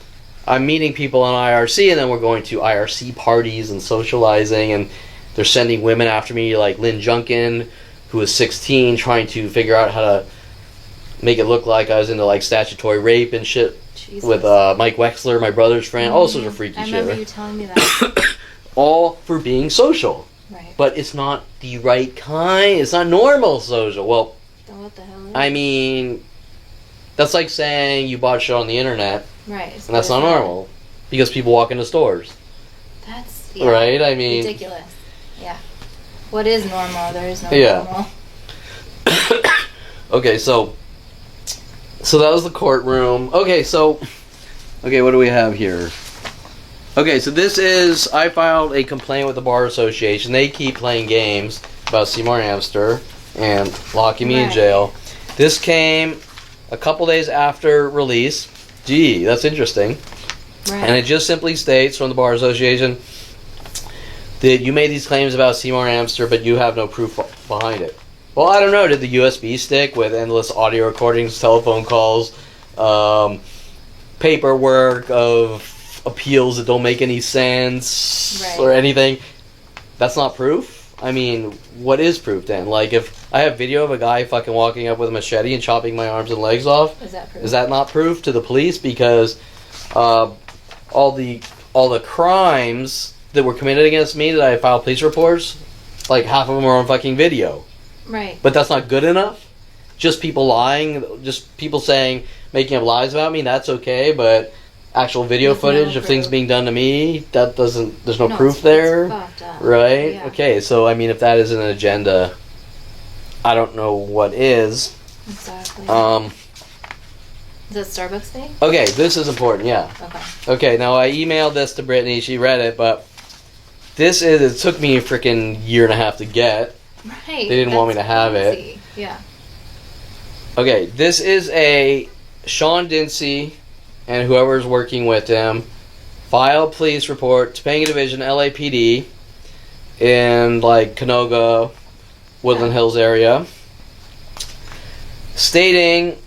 I'm meeting people on IRC, and then we're going to IRC parties and socializing, and they're sending women after me, like Lynn Junkin, who was 16, trying to figure out how to make it look like I was into like statutory rape and shit. Jesus. With Mike Wexler, my brother's friend. All sorts of freaky shit.
I remember you telling me that.
All for being social.
Right.
But it's not the right kind. It's not normal social. Well,
then what the hell is
I mean, that's like saying you bought shit on the internet.
Right.
And that's not normal. Because people walk into stores.
That's
right? I mean,
ridiculous. Yeah. What is normal? There is no normal.
Okay, so that was the courtroom. Okay, what do we have here? Okay, so this is, I filed a complaint with the Bar Association. They keep playing games about Seymour Amster and locking me in jail. This came a couple days after release. Gee, that's interesting. Right. And it just simply states from the Bar Association that you made these claims about Seymour Amster, but you have no proof behind it. Well, I don't know. Did the USB stick with endless audio recordings, telephone calls, paperwork of appeals that don't make any sense or anything? That's not proof? I mean, what is proof then? Like, if I have video of a guy fucking walking up with a machete and chopping my arms and legs off,
is that proof?
Is that not proof to the police? Because all all the crimes that were committed against me that I filed police reports, like half of them are on fucking video.
Right.
But that's not good enough. Just people lying, just people saying, making up lies about me, that's okay, but actual video
There's no
footage of things
proof.
being done to me, that doesn't, there's no proof
it's
there.
fucked up.
Right?
Yeah.
Okay, so I mean, if that is an agenda, I don't know what is.
Exactly. Is that Starbucks thing?
Okay, this is important, yeah.
Okay.
Okay, now I emailed this to Brittany, she read it, but it took me a freaking year and a half to get.
Right.
They didn't want me to have it.
Yeah.
Okay, this is a Sean Dinsey and whoever's working with him file police report, Topanga Division, LAPD, in like Canoga, Woodland Hills area, stating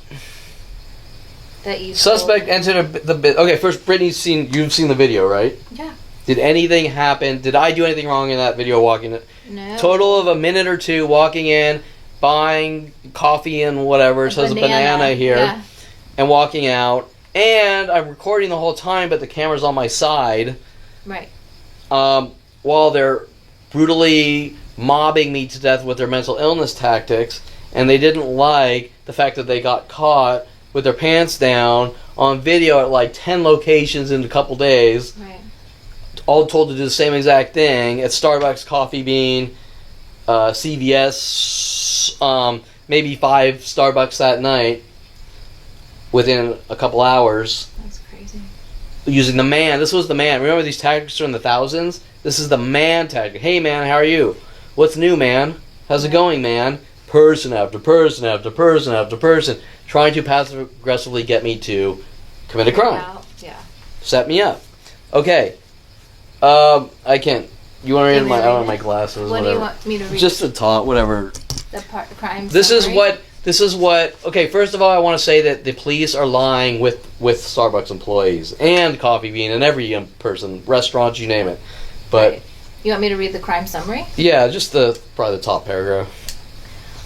That you
suspect entered okay, first, you've seen the video, right?
Yeah.
Did anything happen? Did I do anything wrong in that video walking it?
No.
Total of a minute or two walking in, buying coffee and whatever, it says a banana here,
Yeah.
and walking out. And I'm recording the whole time, but the camera's on my side.
Right.
While they're brutally mobbing me to death with their mental illness tactics, and they didn't like the fact that they got caught with their pants down on video at like 10 locations in a couple days,
Right.
all told to do the same exact thing at Starbucks, Coffee Bean, CVS, maybe 5 Starbucks that night within a couple hours.
That's crazy.
Using the man. This was the man. Remember these tactics are in the thousands? This is the man tactic. Hey man, how are you? What's new, man? How's it going, man? Person after person after person after person, trying to passive aggressively get me to commit a crime.
Wow. Yeah.
Set me up. Okay. I can't. You want to read
me
my?
to
I
read
don't have my
it?
glasses.
What do
whatever.
you want me to read?
Just a talk. Whatever.
The crime.
This is
summary?
what. This is what. Okay. First of all, I want to say that the police are lying with Starbucks employees and Coffee Bean and every person, restaurants, you name it. But
Right. You want me to read the crime summary?
yeah, just probably the top paragraph.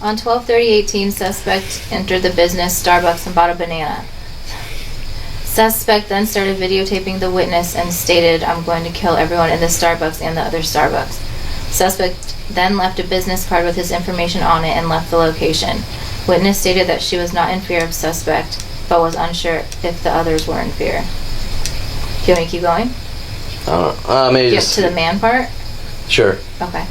On 12/30/18, suspect entered the business Starbucks and bought a banana. Suspect then started videotaping the witness and stated, "I'm going to kill everyone in the Starbucks and the other Starbucks." Suspect then left a business card with his information on it and left the location. Witness stated that she was not in fear of suspect, but was unsure if the others were in fear. Do you want me to keep going?
Maybe
Get
just
to the man part?
sure.
Okay.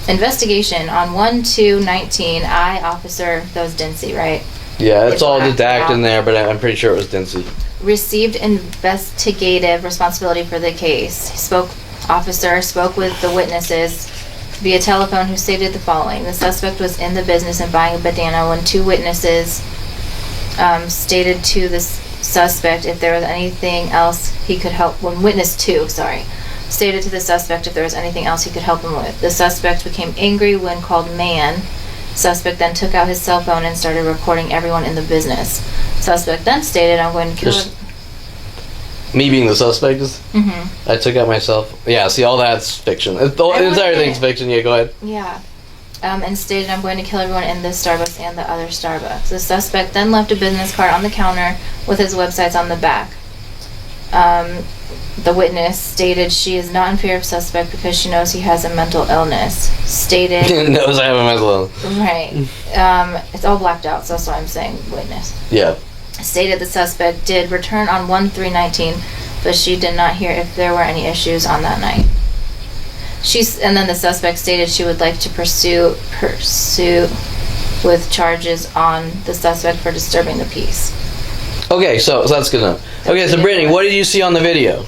Investigation on 1/2/19. Officer, that was Dinsey, right?
Yeah, it's
It's
all
blacked
dedact
out.
in there, but I'm pretty sure it was Dinsey.
Received investigative responsibility for the case. Officer spoke with the witnesses via telephone who stated the following. The suspect was in the business and buying a banana when two witnesses stated to the suspect if there was anything else he could help. When witness 2, stated to the suspect if there was anything else he could help him with. The suspect became angry when called man. Suspect then took out his cell phone and started recording everyone in the business. Suspect then stated, "I'm going to kill
Just me being the suspect is. I took out myself. Yeah, see, all that's fiction. The entire thing's fiction. Yeah, go ahead.
Yeah. And stated, "I'm going to kill everyone in this Starbucks and the other Starbucks." The suspect then left a business card on the counter with his websites on the back. The witness stated she is not in fear of suspect because she knows he has a mental illness. Stated,
Knows I have a mental illness.
right. It's all blacked out, so that's why I'm saying witness.
Yeah.
Stated the suspect did return on 1/3/19, but she did not hear if there were any issues on that night. And then the suspect stated she would like to pursue with charges on the suspect for disturbing the peace.
Okay, so that's good enough. Okay, so Brittany, what did you see on the video?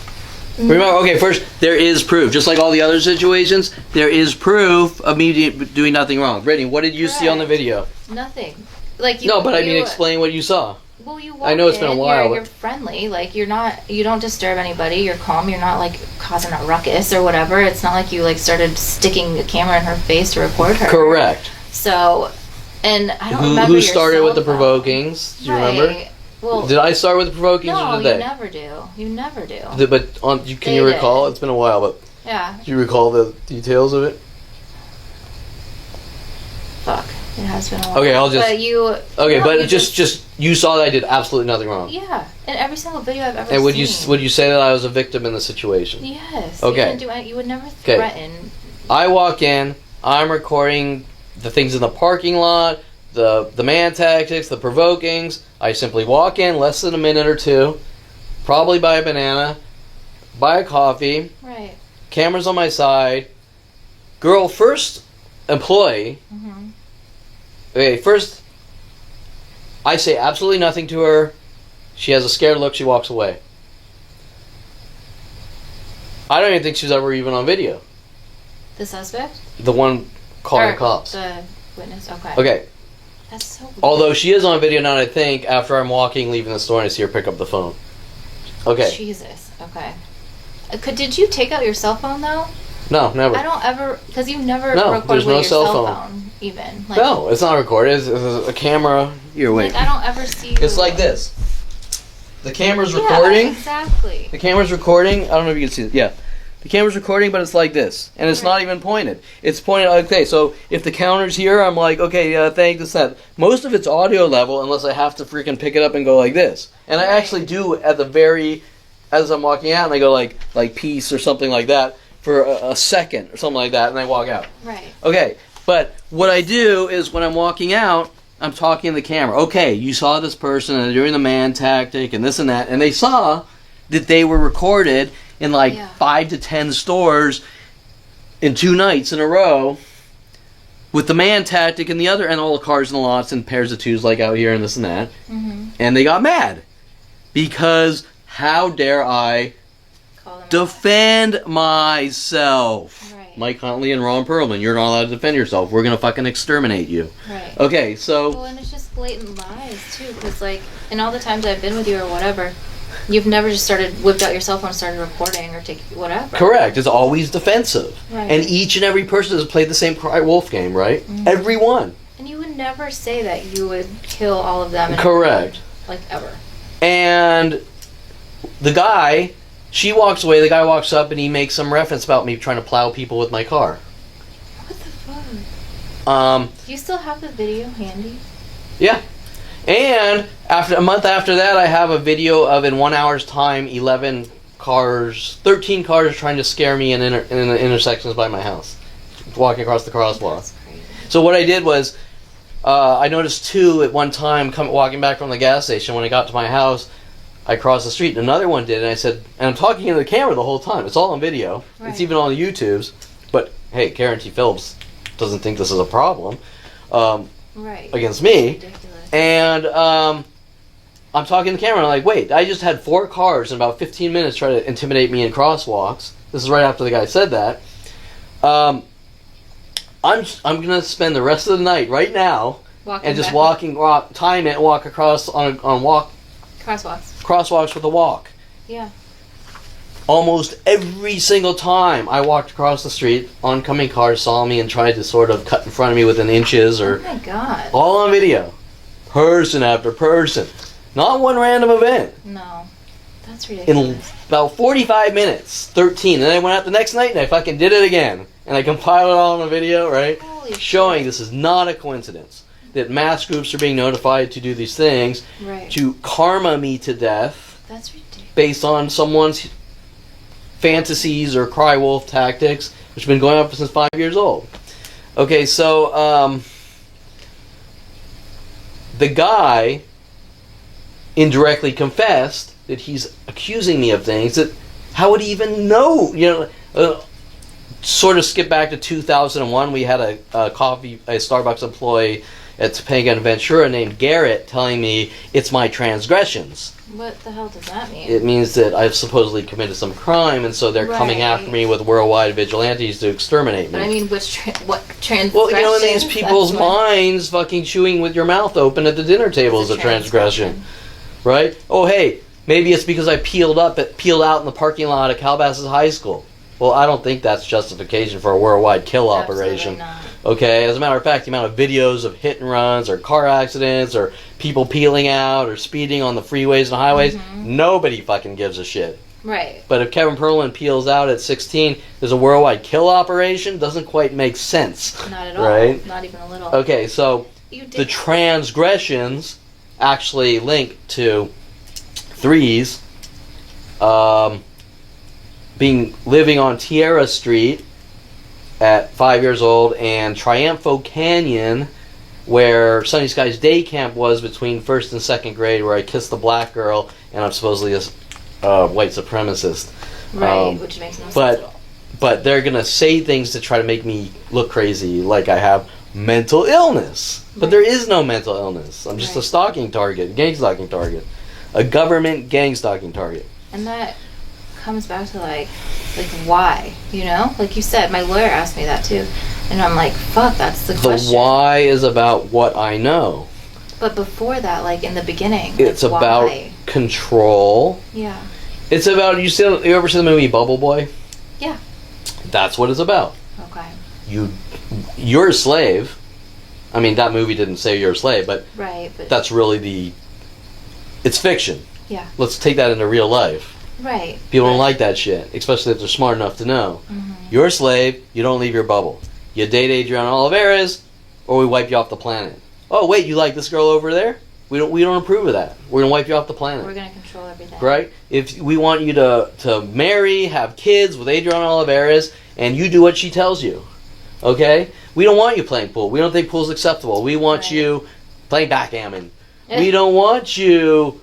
Remember, okay, first, there is proof. Just like all the other situations, there is proof of me doing nothing wrong. Brittany, what did you see on the video?
Nothing. Like
No, but I mean, explain what you saw.
Well, you
I know it's been a while,
You're
but-
friendly. Like you don't disturb anybody. You're calm. You're not like causing a ruckus or whatever. It's not like you like started sticking a camera in her face to record her.
Correct.
So, and I don't remember
Who
your
started with the
cell phone.
provokings? Do you remember?
Right. Well,
Did I start with the provokings
no,
or did they?
you never do. You never do.
But can you
They
recall?
did.
It's been a while, but
Yeah.
do you recall the details of it?
Fuck. It has been a while.
Okay, I'll just...
But you...
Okay,
no,
but
you
just you saw that I did absolutely nothing wrong.
Yeah, in every single video I've ever seen.
And would you say that I was a victim in the situation?
Yes.
Okay.
You would never threaten.
I walk in, I'm recording the things in the parking lot, the man tactics, the provokings. I simply walk in, less than a minute or two, probably buy a banana, buy a coffee,
Right.
cameras on my side, girl first employee.
Mm-hmm.
Okay, first, I say absolutely nothing to her. She has a scared look, she walks away. I don't even think she's ever even on video.
The suspect?
The one calling
Or
cops.
The witness, okay.
Okay.
That's so weird.
Although she is on video now, I think, after I'm walking, leaving the store, and I see her pick up the phone. Okay.
Jesus, okay. Did you take out your cell phone, though?
No, never.
I don't ever... Because you never
No,
record
there's
with
no
your
cell
cell
phone.
phone, even. Like,
No, it's not recorded. It's a camera. Here, wait.
Like, I don't ever see you...
It's like this. The camera's
Yeah,
recording.
exactly.
The camera's recording. I don't know if you can see it. Yeah. The camera's recording, but it's like this. And it's not even pointed. It's pointed, okay, so if the counter's here, I'm like, okay, thank this, that. Most of it's audio level, unless I have to freaking pick it up and go like this. And I actually do at the very, as I'm walking out, and I go like peace or something like that for a second or something like that, and I walk out.
Right.
Okay, but what I do is when I'm walking out, I'm talking to the camera. Okay, you saw this person and they're doing the man tactic and this and that, and they saw that they were recorded in like 5 to 10 stores in 2 nights in a row with the man tactic and the other, and all the cars in the lots and pairs of twos like out here and this and that. Mm-hmm. And they got mad because how dare I defend myself?
Right.
Mike Huntley and Ron Perlman, you're not allowed to defend yourself. We're going to fucking exterminate you.
Right.
Okay, so...
Well, and it's just blatant lies, too, because, like, in all the times I've been with you or whatever, you've never just whipped out your cell phone and started recording or taking whatever.
Correct. It's always defensive.
Right.
And each and every person has played the same cry wolf game, right? Mm-hmm. Everyone.
And you would never say that you would kill all of them.
Correct.
Like, ever.
And the guy... She walks away, the guy walks up, and he makes some reference about me trying to plow people with my car.
What the fuck? Do you still have the video handy?
Yeah. And after a month after that, I have a video of, in 1 hour's time, 13 cars trying to scare me in the intersections by my house. Walking across the crosswalk.
That's crazy.
So what I did was, I noticed 2 at one time walking back from the gas station. When I got to my house, I crossed the street, and another one did, and I said, and I'm talking into the camera the whole time. It's all on video. Right. It's even on the YouTubes. But, hey, Karen T. Phillips doesn't think this is a problem against me.
Ridiculous.
And I'm talking to the camera, and I'm like, wait, I just had 4 cars in about 15 minutes try to intimidate me in crosswalks. This is right after the guy said that. I'm going to spend the rest of the night right now and just time it, walk across crosswalks with a walk.
Yeah.
Almost every single time I walked across the street, oncoming cars saw me and tried to sort of cut in front of me within inches or...
Oh my god.
All on video. Person after person. Not one random event.
No. That's ridiculous.
In about 45 minutes, 13. And then I went out the next night and I fucking did it again. And I compiled it all on a video, right?
Holy
showing
shit.
This is not a coincidence. That mass groups are being notified to do these things to karma me to death.
That's ridiculous. Based
on someone's fantasies or cry wolf tactics, which have been going on since 5 years old. Okay, so the guy indirectly confessed that he's accusing me of things that how would he even know? You know, sort of skip back to 2001. We had a Starbucks employee at Topanga and Ventura named Garrett telling me it's my transgressions.
What the hell does that mean?
It means that I've supposedly committed some crime, and so they're coming after me with worldwide vigilantes to exterminate me.
But I mean, what transgressions?
Well, you know, in these people's minds, fucking chewing with your mouth open at the dinner table is a transgression. Right? Oh, hey, maybe it's because I peeled out in the parking lot at Calabasas High School. Well, I don't think that's justification for a worldwide kill operation.
Not.
Okay, as a matter of fact, the amount of videos of hit and runs or car accidents or people peeling out or speeding on the freeways and highways, nobody fucking gives a shit.
Right.
But if Kevin Perlman peels out at 16, there's a worldwide kill operation, doesn't quite make sense.
Not at all.
Right?
Not even a little.
Okay, so the transgressions actually link to Threes living on Tierra Street at 5 years old, and Triumpho Canyon, where Sunny Sky's day camp was between 1st and 2nd grade, where I kissed the black girl, and I'm supposedly a white supremacist.
Right, which makes no sense at all.
But they're going to say things to try to make me look crazy, like I have mental illness. But there is no mental illness. I'm just a stalking target, gang stalking target. A government gang stalking target.
And that comes back to like why, you know? Like you said, my lawyer asked me that too. And I'm like, fuck, that's the question.
The why is about what I know.
But before that, like in the beginning,
it's
like,
about
why?
Control.
Yeah.
It's about, you ever see the movie Bubble Boy?
Yeah.
That's what it's about.
Okay.
You're a slave. I mean, that movie didn't say you're a slave, but that's really it's fiction.
Yeah.
Let's take that into real life.
Right.
People don't like that shit, especially if they're smart enough to know. Mm-hmm. You're a slave, you don't leave your bubble. You date Adriana Olivares, or we wipe you off the planet. Oh, wait, you like this girl over there? We don't approve of that. We're going to wipe you off the planet.
We're going to control everything.
Right? If we want you to marry, have kids with Adriana Olivares, and you do what she tells you. Okay? We don't want you playing pool. We don't think pool's acceptable. We want you playing backgammon. We don't want you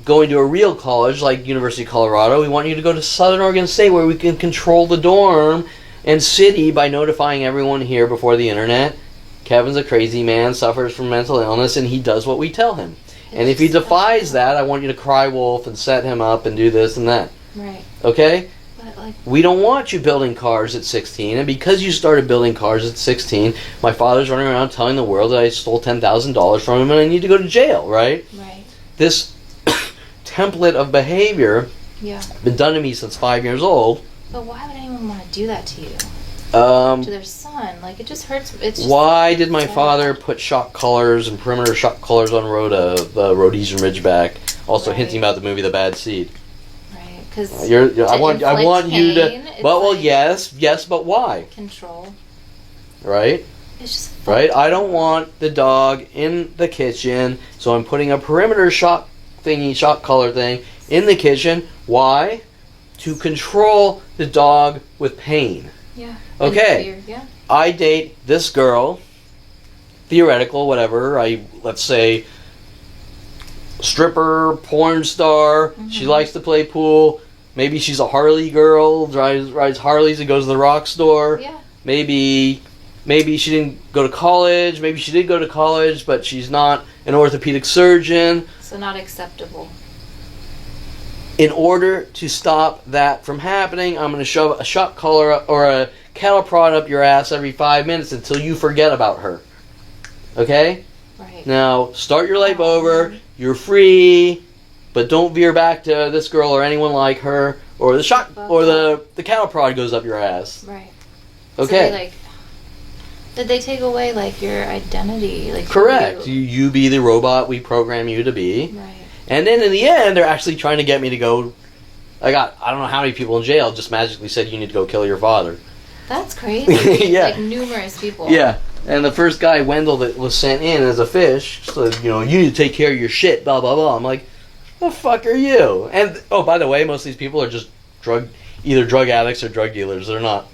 going to a real college like University of Colorado. We want you to go to Southern Oregon State, where we can control the dorm and city by notifying everyone here before the internet. Kevin's a crazy man, suffers from mental illness, and he does what we tell him. And if he defies that, I want you to cry wolf and set him up and do this and that.
Right.
Okay?
But
we don't want you building cars at 16, and because you started building cars at 16, my father's running around telling the world that I stole $10,000 from him and I need to go to jail, right?
Right.
This template of behavior been done to me since 5 years old.
But why would anyone want to do that to you? To their son? Like, it just hurts.
Why did my father put shock collars and perimeter shock collars on the Rhodesian Ridgeback? Also hinting about the movie The Bad Seed.
Right, because
I want you to. Well, yes, but why?
Control.
Right.
It's just
right. I don't want the dog in the kitchen, so I'm putting a perimeter shock collar thing in the kitchen. Why? To control the dog with pain.
Yeah.
Okay.
Yeah.
I date this girl, theoretical, whatever. Let's say stripper, porn star. Mm-hmm. She likes to play pool. Maybe she's a Harley girl, rides Harleys and goes to the rock store.
Yeah.
Maybe she didn't go to college. Maybe she did go to college, but she's not an orthopedic surgeon.
So not acceptable.
In order to stop that from happening, I'm going to shove a shock collar or a cattle prod up your ass every 5 minutes until you forget about her. Okay?
Right.
Now, start your life over. You're free, but don't veer back to this girl or anyone like her, or the shock or the cattle prod goes up your ass.
Right.
Okay.
So did they take away your identity?
Correct. You be the robot we program you to be.
Right.
And then in the end, they're actually trying to get me to go. I don't know how many people in jail just magically said you need to go kill your father.
That's crazy.
Yeah.
Numerous people.
Yeah. And the first guy, Wendell, that was sent in as a fish, said, you need to take care of your shit, blah, blah, blah. I'm like, the fuck are you? And, oh, by the way, most of these people are just either drug addicts or drug dealers. They're not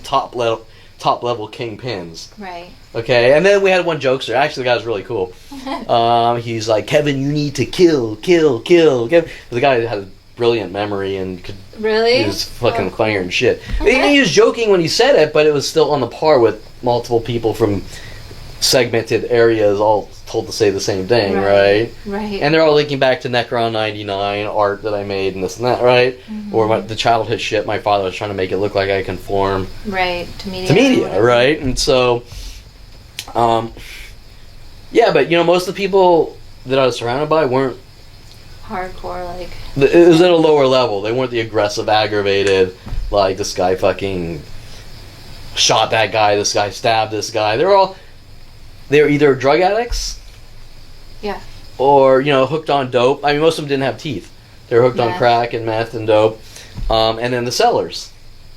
top level kingpins.
Right.
Okay, and then we had one jokester. Actually, the guy was really cool. He's like, Kevin, you need to kill. Kevin. The guy had a brilliant memory and could.
Really?
He was fucking funnier and shit. He was joking when he said it, but it was still on the par with multiple people from segmented areas all told to say the same thing, right?
Right.
And they're all linking back to Necron 99 art that I made and this and that, right? Mm-hmm. Or the childhood shit my father was trying to make it look like I conform.
Right, to media.
To media, right? And so, yeah, but most of the people that I was surrounded by weren't
hardcore,
it was at a lower level. They weren't the aggressive, aggravated, this guy fucking shot that guy, this guy stabbed this guy. They're either drug addicts,
yeah,
or hooked on dope. I mean, most of them didn't have teeth, They were hooked on
Meth.
crack and meth and dope. And then the sellers.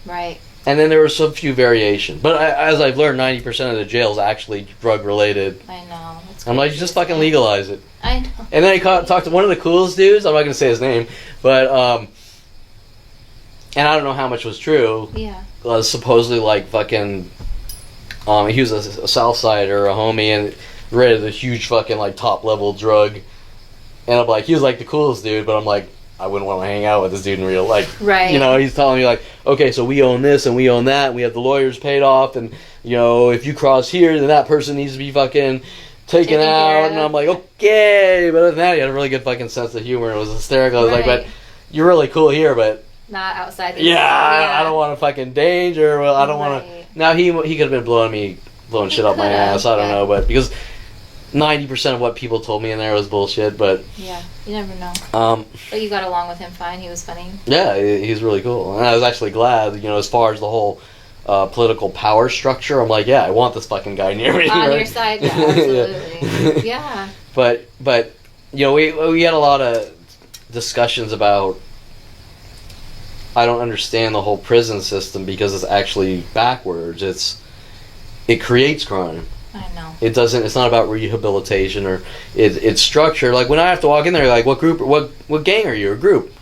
Right.
And then there was some few variation. But as I've learned, 90% of the jail is actually drug-related.
I know.
I'm like, just fucking legalize it.
I know.
And then I talked to one of the coolest dudes. I'm not going to say his name. But, and I don't know how much was true.
Yeah.
Supposedly, like, fucking, he was a South Sider, a homie, and rated a huge fucking, like, top-level drug. And I'm like, he was, like, the coolest dude, but I'm like, I wouldn't want to hang out with this dude in real life.
Right.
You know, he's telling me, like, okay, so we own this and we own that, and we have the lawyers paid off, and, you know, if you cross here, then that person needs to be fucking taken out. And I'm like, okay. But other than that, he had a really good fucking sense of humor. It was hysterical. I was like, but you're really cool here, but
not outside the
I don't want to fucking danger. Well, I don't want to. Now, he could have been blowing shit up my ass. I don't know, but because 90% of what people told me in there was bullshit, but
yeah, you never know. But you got along with him fine. He was funny.
Yeah, he's really cool, and I was actually glad. You know, as far as the whole political power structure, I'm like, yeah, I want this fucking guy near me.
On
right?
your side, yeah, absolutely. Yeah.
But you know, we had a lot of discussions about. I don't understand the whole prison system because it's actually backwards. It creates crime.
I know.
It doesn't. It's not about rehabilitation or it's structured. Like when I have to walk in there, like what group, what gang are you? Or group?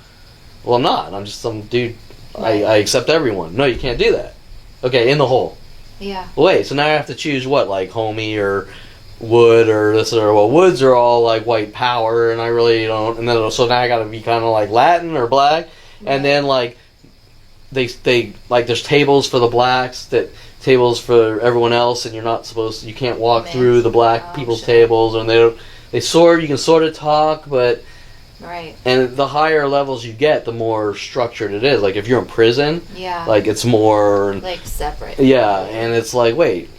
Well, I'm not. I'm just some dude.
Right.
I accept everyone. No, you can't do that. Okay, in the hole.
Yeah.
Wait, so now I have to choose what, like homie or Wood or this or well, Woods are all like white power, and I really don't. And then so now I got to be kind of like Latin or black, and then like they like there's tables for the blacks that. Tables for everyone else, and you're not supposed to. You can't walk through the black people's tables, and you can sort of talk, but
right.
And the higher levels you get, the more structured it is. Like if you're in prison, like it's more
like separate.
Yeah, and it's like wait,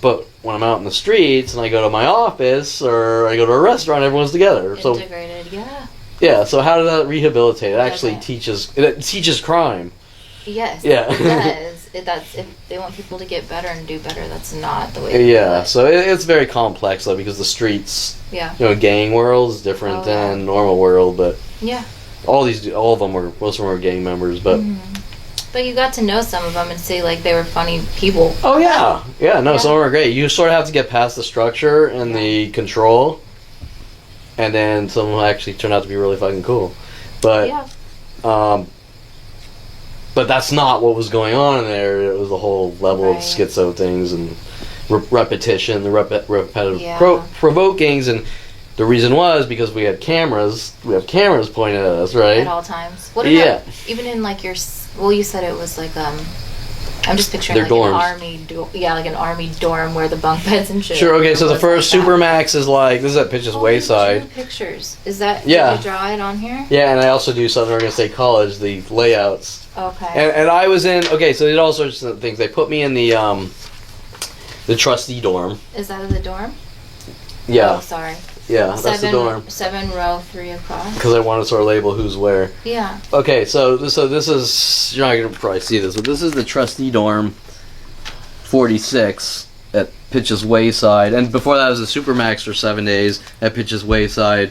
but when I'm out in the streets and I go to my office or I go to a restaurant, everyone's together.
Integrated, yeah.
Yeah. So how does that rehabilitate? It actually teaches crime.
Yes.
Yeah.
It does. That's if they want people to get better and do better. That's not the way. To do it.
So it's very complex though because the streets,
you
know, gang world is different than normal world. But most of them were gang members. But
but you got to know some of them and say like they were funny people.
Oh yeah, some of them are great. You sort of have to get past the structure and the control, and then some of them actually turn out to be really fucking cool. But but that's not what was going on in there. It was a whole level of schizo things and repetition, the repetitive provokings, and the reason was because we had cameras. We have cameras pointed at us, right?
At all times. What about even in like your? Well, you said it was like I'm just picturing like
dorms.
An army, like an army dorm where the bunk beds and shit.
Sure. Okay. So the first Supermax is like this is at Pitch's Wayside.
Pictures. Is that?
Yeah.
Did you draw it on here?
Yeah, and I also do Southern Oregon State College, the layouts.
Okay.
And I was in. Okay, so they did all sorts of things. They put me in the trustee dorm.
Is that the dorm?
Yeah.
Oh, sorry.
Yeah, that's the dorm.
7 row 3 across.
Because I wanted to sort of label who's where.
Yeah.
Okay, so this is you're not gonna probably see this, but this is the trustee dorm, 46 at Pitch's Wayside, and before that was the Supermax for 7 days at Pitch's Wayside.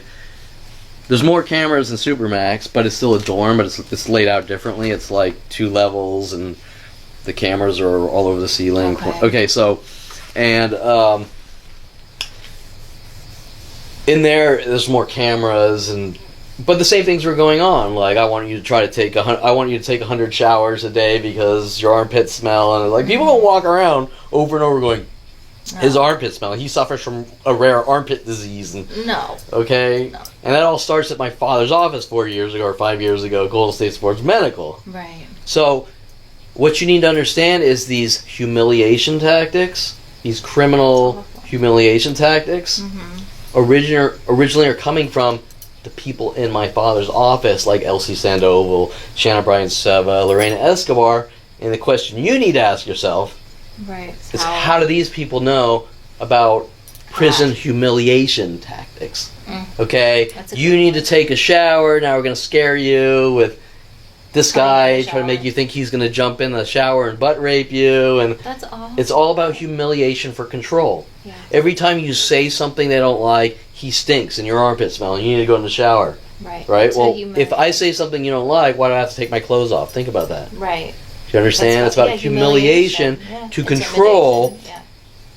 There's more cameras than Supermax, but it's still a dorm, but it's laid out differently. It's like 2 levels, and the cameras are all over the ceiling. Okay, so and in there's more cameras but the same things were going on. Like I want you to take 100 showers a day because your armpits smell, and like people don't walk around over and over going, his armpit smell. He suffers from a rare armpit disease. Okay, and that all starts at my father's office 4 years ago or 5 years ago, Golden State Sports Medical.
Right.
So, what you need to understand is these humiliation tactics, these criminal humiliation tactics. Originally are coming from the people in my father's office, like Elsie Sandoval, Shanna Bryan Seva, Lorena Escobar. And the question you need to ask yourself is how do these people know about prison humiliation tactics? Okay? You need to take a shower. Now we're going to scare you with this guy, trying to make you think he's going to jump in the shower and butt rape you. And
that's awful.
It's all about humiliation for control.
Yeah.
Every time you say something they don't like, he stinks and your armpit smell and you need to go in the shower.
Right.
Right?
That's
Well,
how you
if I
marry.
say something you don't like, why do I have to take my clothes off? Think about that.
Right.
Do you understand? It's about humiliation to control.
Intimidation. Yeah.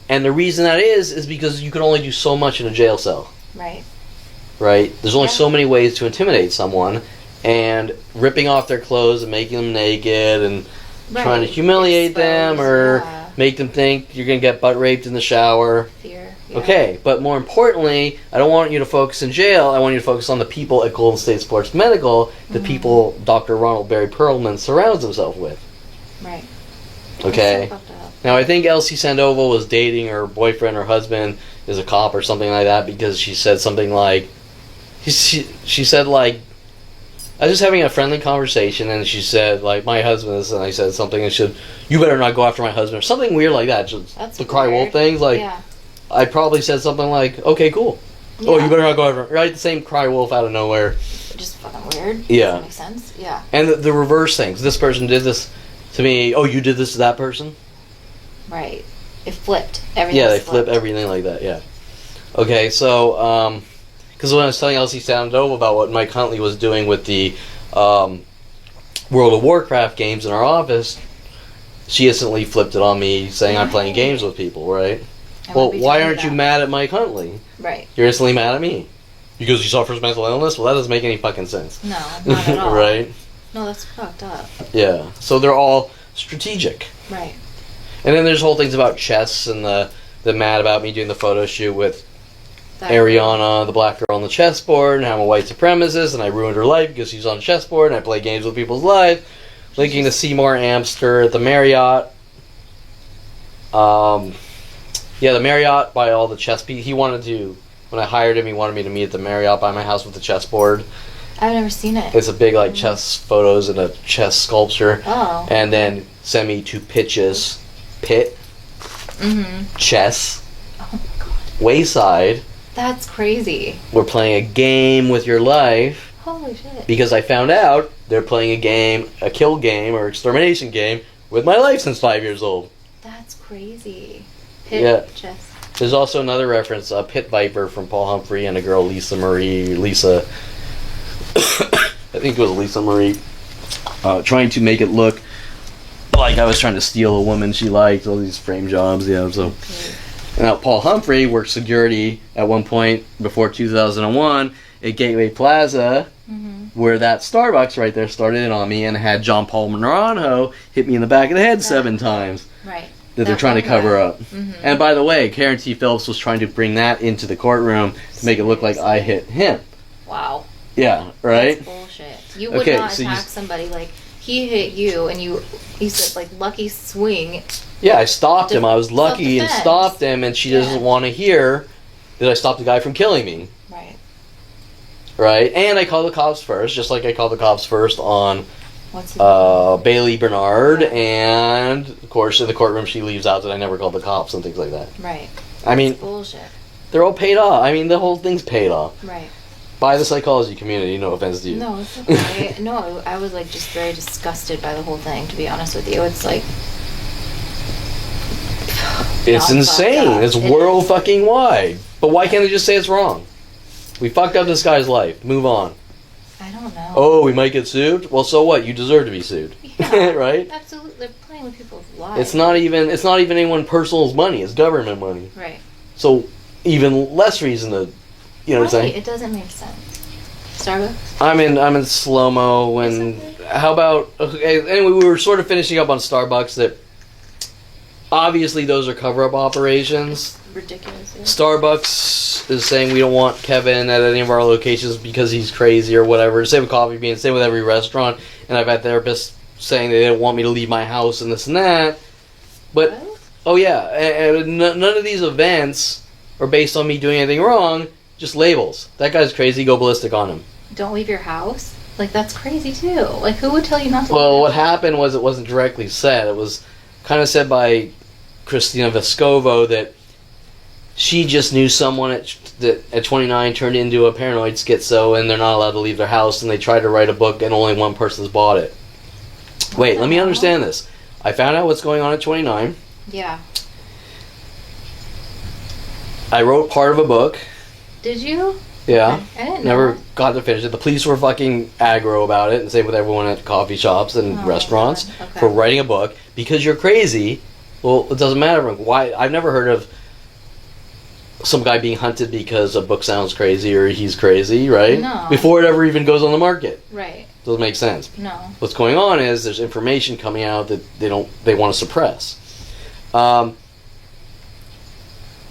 And the reason that is because you can only do so much in a jail cell.
Right.
Right? There's only
Yeah.
so many ways to intimidate someone. And ripping off their clothes and making them naked and trying to humiliate them or make them think you're going to get butt raped in the shower.
Fear. Yeah.
Okay, but more importantly, I don't want you to focus in jail. I want you to focus on the people at Golden State Sports Medical, the people Dr. Ronald Barry Perlman surrounds himself with.
Right.
Okay?
That's so fucked up.
Now, I think Elsie Sandoval was dating her boyfriend or husband is a cop or something like that because she said something like... She said, like... I was just having a friendly conversation and she said, like, my husband is... And I said something and she said, you better not go after my husband or something weird like that. Just
That's
the cry wolf
weird.
things. Like,
Yeah.
I probably said something like, okay, cool. Oh, you better not go after... Right? The same cry wolf out of nowhere.
Just fucking weird.
Yeah.
Does that make sense? Yeah.
And the reverse things. This person did this to me. Oh, you did this to that person?
Right. It flipped. Everything.
Yeah, they flip everything like that, yeah. Okay, so, because when I was telling Elsie Sandoval about what Mike Huntley was doing with the World of Warcraft games in our office, she instantly flipped it on me, saying I'm playing games with people, right? Well, why aren't you mad at Mike Huntley?
Right.
You're instantly mad at me. Because he suffers mental illness? Well, that doesn't make any fucking sense.
No, not at all.
Right?
No, that's fucked up.
Yeah. So they're all strategic.
Right.
And then there's whole things about chess and the mad about me doing the photo shoot with
That
Ariana, the black girl on the chessboard, and how I'm a white supremacist, and I ruined her life because she's on the chessboard, and I play games with people's lives. Linking to Seymour Amster at the Marriott. Yeah, the Marriott by all the chess pieces. He wanted to, when I hired him, he wanted me to meet at the Marriott by my house with the chessboard.
I've never seen it.
It's a big, like, chess photos and a chess sculpture.
Oh.
And then send me 2 pitches. Pit. Chess.
Oh my god.
Wayside.
That's crazy.
We're playing a game with your life.
Holy shit.
Because I found out they're playing a game, a kill game or extermination game with my life since 5 years old.
That's crazy. Pit
Yeah.
chess.
There's also another reference, a pit viper from Paul Humphrey and a girl, Lisa, I think it was Lisa Marie, trying to make it look like I was trying to steal a woman she liked, all these frame jobs, yeah, so.
Okay.
Now, Paul Humphrey worked security at one point before 2001 at Gateway Plaza, where that Starbucks right there started in on me and had John Paul Naranjo hit me in the back of the head 7 times.
Right.
That they're trying to cover up. And by the way, Karen T. Phillips was trying to bring that into the courtroom to make it look like I hit him.
Wow.
Yeah, right?
That's bullshit. You would
Okay,
not
so
attack somebody like he hit you and you said like lucky swing.
Yeah, I stopped him. I was lucky and
Self-defense.
stopped him, and she doesn't want to hear that I stopped the guy from killing me.
Right.
Right? And I called the cops first, just like I called the cops first on
What's his name?
Bailey Bernard, and of course in the courtroom she leaves out that I never called the cops and things like that.
Right.
I mean,
Bullshit.
they're all paid off. I mean, the whole thing's paid off.
Right.
By the psychology community, no offense to you.
No, it's okay. No, I was like just very disgusted by the whole thing, to be honest with you. It's like
It's
not
insane.
fucked up.
It's
It
world
is.
fucking wide. But why can't they just say it's wrong? We fucked up this guy's life. Move on.
I don't know.
Oh, we might get sued? Well, so what? You deserve to be sued.
Yeah,
right?
Absolutely. They're playing with people's lives.
It's not even anyone personal's money. It's government money.
Right.
So even less reason to, you know what I'm saying?
It doesn't make sense. Starbucks?
I'm in slow-mo when... How about... Okay, anyway, we were sort of finishing up on Starbucks that... Obviously, those are cover-up operations.
Ridiculous. Yeah.
Starbucks is saying we don't want Kevin at any of our locations because he's crazy or whatever. Same with Coffee Bean, same with every restaurant. And I've had therapists saying they didn't want me to leave my house and this and that. But,
What?
oh yeah, and none of these events are based on me doing anything wrong, just labels. That guy's crazy, go ballistic on him.
Don't leave your house? Like, that's crazy, too. Like, who would tell you not to
Well,
leave
what
your house?
happened was it wasn't directly said. It was kind of said by Christina Vescovo that she just knew someone that at 29 turned into a paranoid schizo and they're not allowed to leave their house and they tried to write a book and only one person's bought it. Wait, let me understand this. I found out what's going on at 29.
Yeah.
I wrote part of a book.
Did you?
Yeah.
Okay. I didn't
Never
know.
got to finish it. The police were fucking aggro about it, and same with everyone at coffee shops and
Oh,
restaurants
God. Okay.
for writing a book because you're crazy. Well, it doesn't matter. Why? I've never heard of some guy being hunted because a book sounds crazy or he's crazy, right?
No.
Before it ever even goes on the market.
Right.
Doesn't make sense.
No.
What's going on is there's information coming out that they want to suppress.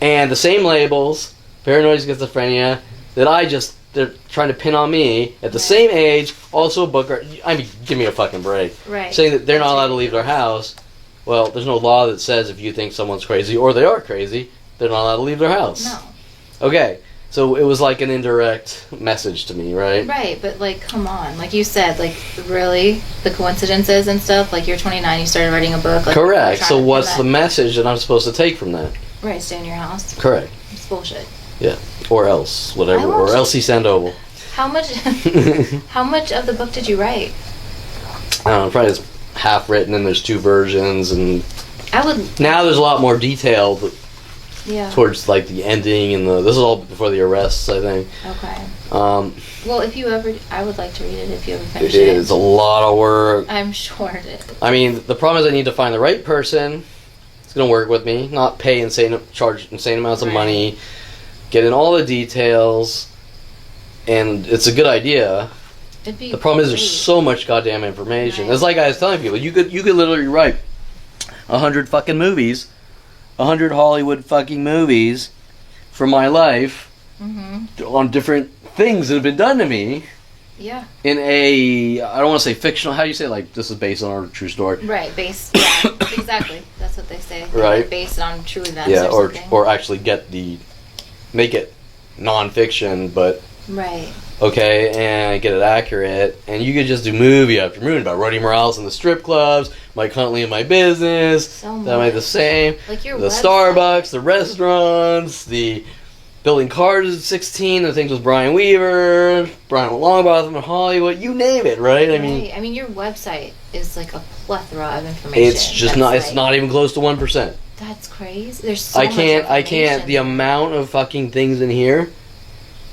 And the same labels, paranoid schizophrenia, that they're trying to pin on me at the same age, also a booker. I mean, give me a fucking break.
Right.
Saying that they're not allowed to leave their house. Well, there's no law that says if you think someone's crazy or they are crazy, they're not allowed to leave their house.
No.
Okay, so it was like an indirect message to me, right?
Right, but like, come on, like you said, like really, the coincidences and stuff. Like you're 29, you started writing a book. Like,
Correct. So
trying to
what's
pin
the
that-
message that I'm supposed to take from that?
Right, stay in your house.
Correct.
It's bullshit.
Yeah. Or else, whatever.
I
Or
watched-
Elsie Sandoval.
How much? How much of the book did you write?
I don't know, probably it's half written and there's 2 versions, and
I would.
now there's a lot more detailed
Yeah.
towards like the ending and this is all before the arrests, I think.
Okay.
Um,
Well, if you ever, I would like to read it if you ever finish
it
it.
is a lot of work.
I'm sure it is.
I mean, the problem is I need to find the right person that's going to work with me, not charge insane amounts of
Right.
money, get in all the details, and it's a good idea.
It'd be
The problem is there's
great.
so much goddamn information.
Right.
It's like I was telling people, you could literally write 100 fucking movies, 100 Hollywood fucking movies from my life on different things that have been done to me
Yeah.
in a, I don't want to say fictional, how do you say, like, this is based on a true story?
Right. Based. Yeah. Exactly. That's what they say.
Right.
Like, based on true events.
Yeah,
or something.
or actually make it non-fiction, but
Right.
okay, and get it accurate, and you could just do movie after movie about Roddy Morales in the strip clubs, Mike Huntley in my business,
So
that might be the
much.
same,
Like your
the
website.
Starbucks, the restaurants, the building cars at 16, the things with Brian Weaver, Brian Longbotham in Hollywood, you name it, right? I mean,
Right. I mean, your website is like a plethora of information.
it's just
that's
not, it's
like-
not even close to 1%.
That's crazy. There's so
I
much
can't,
information.
the amount of fucking things in here,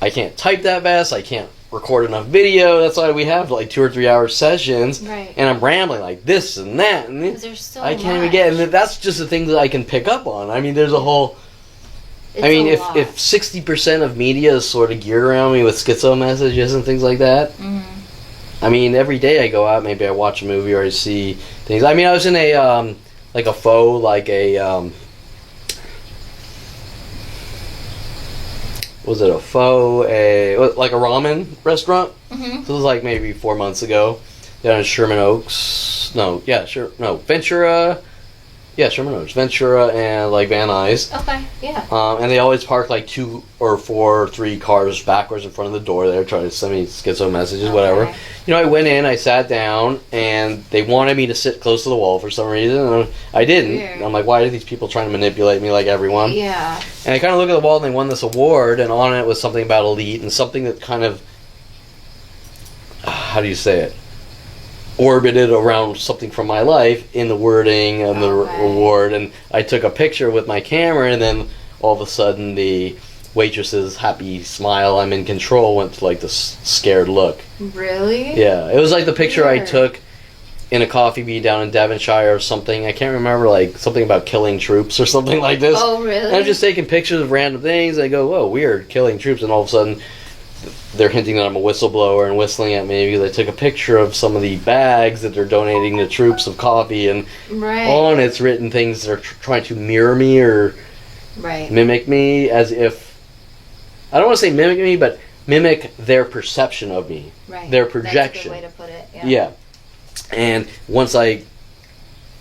I can't type that fast, I can't record enough video, that's why we have like 2 or 3 hour sessions,
Right.
and I'm rambling like this and that, and
'Cause there's so
I can't even
much.
get, and that's just the things that I can pick up on. I mean, there's a whole,
It's
I mean,
a
if
lot.
60% of media is sort of geared around me with schizo messages and things like that,
Mhm.
I mean, every day I go out, maybe I watch a movie or I see things. I mean, I was in a, like a faux, like a, was it a faux, like a ramen restaurant?
Mhm.
So it was like maybe 4 months ago, down in Sherman Oaks. Ventura. Yeah, Sherman Oaks, Ventura, and like Van Nuys.
Okay. Yeah.
And they always park like 2 or 4 or 3 cars backwards in front of the door. They're trying to send me schizo messages, whatever.
Okay.
You know, I went in, I sat down, and they wanted me to sit close to the wall for some reason, and I didn't.
Weird.
I'm like, why are these people trying to manipulate me like everyone?
Yeah.
And I kind of look at the wall, and they won this award, and on it was something about elite, and something that kind of, how do you say it? Orbited around something from my life in the wording and the
Okay.
award, and I took a picture with my camera, and then all of a sudden the waitress's happy smile, I'm in control, went to like this scared look.
Really?
Yeah, it was like the picture I
Weird.
took in a coffee bean down in Devonshire or something. I can't remember, like something about killing troops or something like this.
Oh, really?
And I'm just taking pictures of random things. I go, whoa, weird, killing troops, and all of a sudden they're hinting that I'm a whistleblower and whistling at me because I took a picture of some of the bags that they're donating to troops of coffee, and
Right.
on it's written things that are trying to mirror me or
Right.
mimic me, as if, I don't want to say mimic me, but mimic their perception of me,
Right.
their
That's a
projection.
good way to put it.
Yeah. And once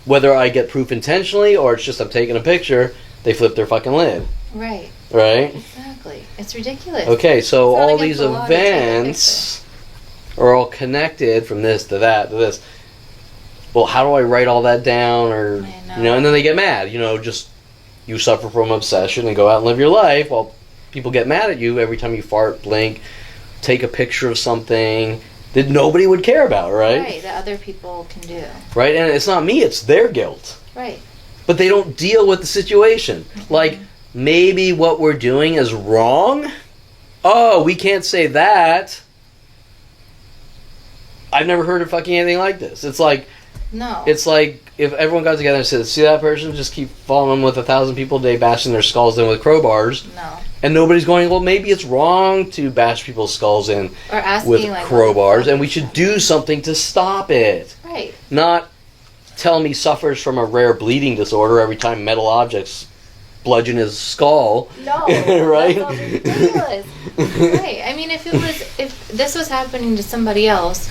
whether I get proof intentionally or it's just I'm taking a picture, they flip their fucking lid,
Right.
right?
Exactly. It's ridiculous.
Okay, so
It's not
all
against
these
the law to take a
events are all connected from this to that to this. Well, how do I write all that down? Or
I know.
and then they get mad. Just you suffer from obsession and go out and live your life. While people get mad at you every time you fart, blink, take a picture of something that nobody would care about, right?
Right. That other people can do.
Right, and it's not me; it's their guilt.
Right.
But they don't deal with the situation. Like, maybe what we're doing is wrong. oh, we can't say that. I've never heard of fucking anything like this. It's like,
No.
it's like if everyone got together and said, see that person? Just keep following them with 1,000 people a day, bashing their skulls in with crowbars.
No.
And nobody's going, well, maybe it's wrong to bash people's skulls in
Or asking,
with
like,
crowbars, and we should do something to stop it.
Right.
Not tell me suffers from a rare bleeding disorder every time metal objects bludgeon his skull.
No.
Right?
That sounds ridiculous. Right. I mean, if this was happening to somebody else,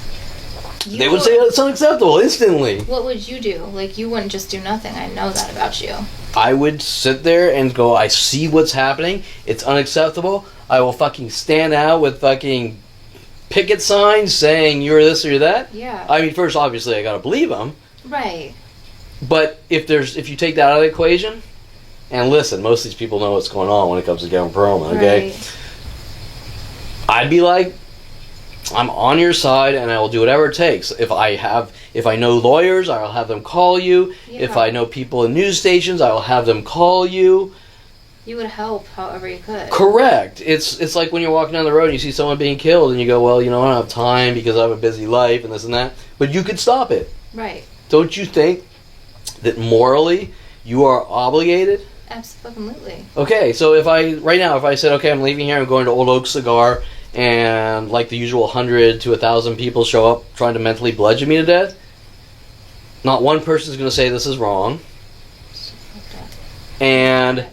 They would say it's unacceptable instantly.
What would you do? Like, you wouldn't just do nothing. I know that about you.
I would sit there and go, I see what's happening. It's unacceptable. I will fucking stand out with fucking picket signs saying you're this or you're that.
Yeah.
I mean, first, obviously, I gotta believe them.
Right.
But if you take that out of the equation, and listen, most of these people know what's going on when it comes to Kevin Perlman, okay?
Right.
I'd be like, I'm on your side, and I will do whatever it takes. If I know lawyers, I'll have them call you.
Yeah.
If I know people in news stations, I will have them call you.
You would help however you could.
Correct. It's like when you're walking down the road and you see someone being killed, and you go, well, I don't have time because I have a busy life and this and that. But you could stop it.
Right.
Don't you think that morally you are obligated?
Absolutely.
Okay, so if I said, okay, I'm leaving here, I'm going to Old Oak Cigar, and like the usual 100 to 1,000 people show up trying to mentally bludgeon me to death, not one person is going to say this is wrong. And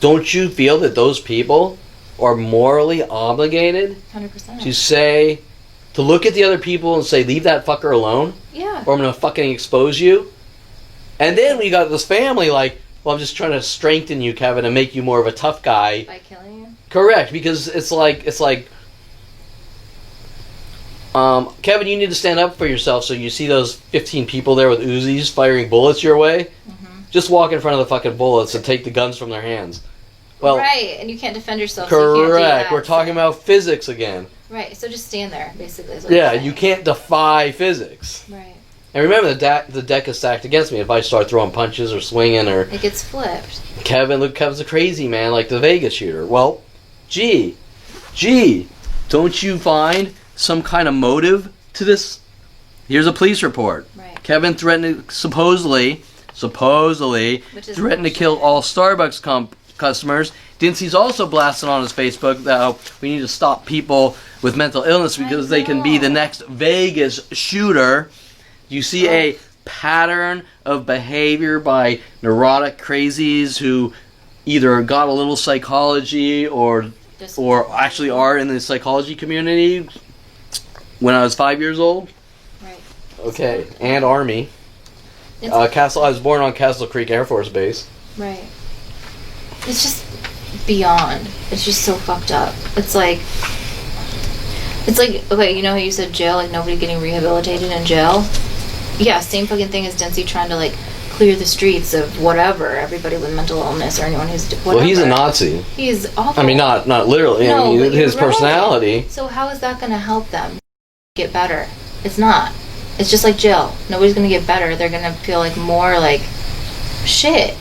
don't you feel that those people are morally obligated
100%.
to look at the other people and say, leave that fucker alone,
Yeah.
or I'm going to fucking expose you? And then we got this family like, well, I'm just trying to strengthen you, Kevin, and make you more of a tough guy.
By killing you?
Correct, because it's like, Kevin, you need to stand up for yourself. So you see those 15 people there with Uzis firing bullets your way.
Mm-hmm.
Just walk in front of the fucking bullets and take the guns from their hands. Well,
right, and you can't defend yourself.
Correct.
So you can't do that,
We're talking about physics again.
Right. So just stand there, basically. Is what
Yeah,
you're
you
saying.
can't defy physics.
Right.
And remember, the deck is stacked against me. If I start throwing punches or swinging or
It gets flipped.
Kevin's a crazy man, like the Vegas shooter. Well, gee, don't you find some kind of motive to this? Here's a police report.
Right.
Kevin threatened supposedly
Which is
threatened to kill all Starbucks customers. Dinsy's also blasting on his Facebook that we need to stop people with mental illness because they can be the next Vegas shooter. You see a pattern of behavior by neurotic crazies who either got a little psychology or actually are in the psychology community when I was 5 years old.
Right.
Okay, and Army. I was born on Castle Creek Air Force Base.
Right. It's just beyond. It's just so fucked up. It's like, okay, you know how you said jail, like nobody getting rehabilitated in jail? Yeah, same fucking thing as Dempsey trying to, like, clear the streets of whatever, everybody with mental illness or anyone who's whatever.
Well, he's a Nazi.
He's awful.
I mean, not literally.
No,
I mean,
but
his
you're right.
personality.
So how is that going to help them get better? It's not. It's just like jail. Nobody's going to get better. They're going to feel like more like shit.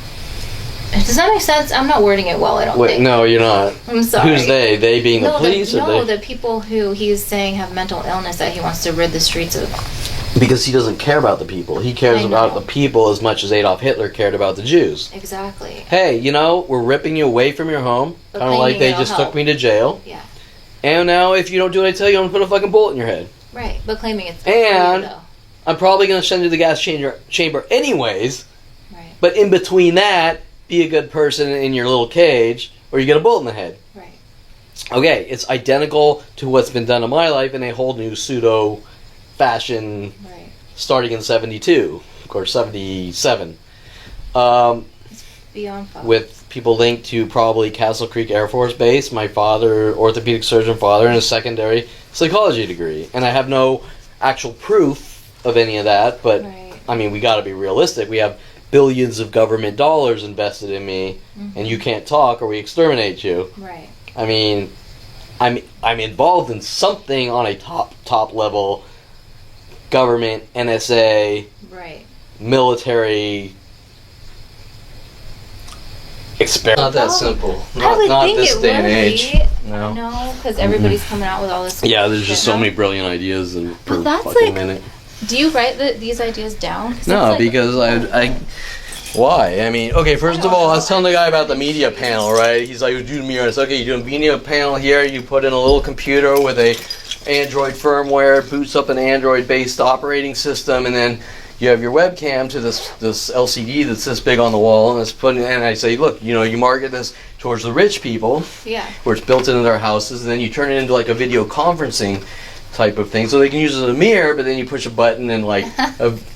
Does that make sense? I'm not wording it well, I don't think.
No, you're not.
I'm sorry.
Who's they? They being the police?
The people who he's saying have mental illness that he wants to rid the streets of.
Because he doesn't care about the people. He cares about the people as much as Adolf Hitler cared about the Jews.
Exactly.
Hey, we're ripping you away from your home. Kind of like they just took me to jail.
Yeah.
And now if you don't do what I tell you, I'm going to put a fucking bullet in your head.
Right, but claiming it's
and
for you, though.
I'm probably going to send you to the gas chamber anyways.
Right.
But in between that, be a good person in your little cage, or you get a bullet in the head.
Right.
Okay, it's identical to what's been done in my life in a whole new pseudo fashion,
right,
starting in 72, of course 77.
It's beyond fun.
With people linked to probably Castle Creek Air Force Base, my father, orthopedic surgeon father, and a secondary psychology degree. And I have no actual proof of any of that, but
right.
I mean, we got to be realistic. We have billions of government dollars invested in me, and you can't talk or we exterminate you.
Right.
I mean, I'm involved in something on a top level, government, NSA,
right,
military Experiment. Not that
Oh,
simple.
I would
Not
think
this
it
day and
would
age.
be.
No.
No, because everybody's coming out with all this.
Yeah, there's just
shit
so
now.
many brilliant ideas per
that's
fucking
like-
minute.
Do you write these ideas down? 'Cause
No,
it's like-
because I. Why? I mean, okay, first of all, I was telling the guy about the media panel, right? He's like, you do mirror. It's okay, you do a media panel here, you put in a little computer with a Android firmware, boots up an Android-based operating system, and then you have your webcam to this LCD that's this big on the wall, and it's put in, and I say, look, you market this towards the rich people,
Yeah.
where it's built into their houses, and then you turn it into like a video conferencing type of thing, so they can use it as a mirror, but then you push a button and like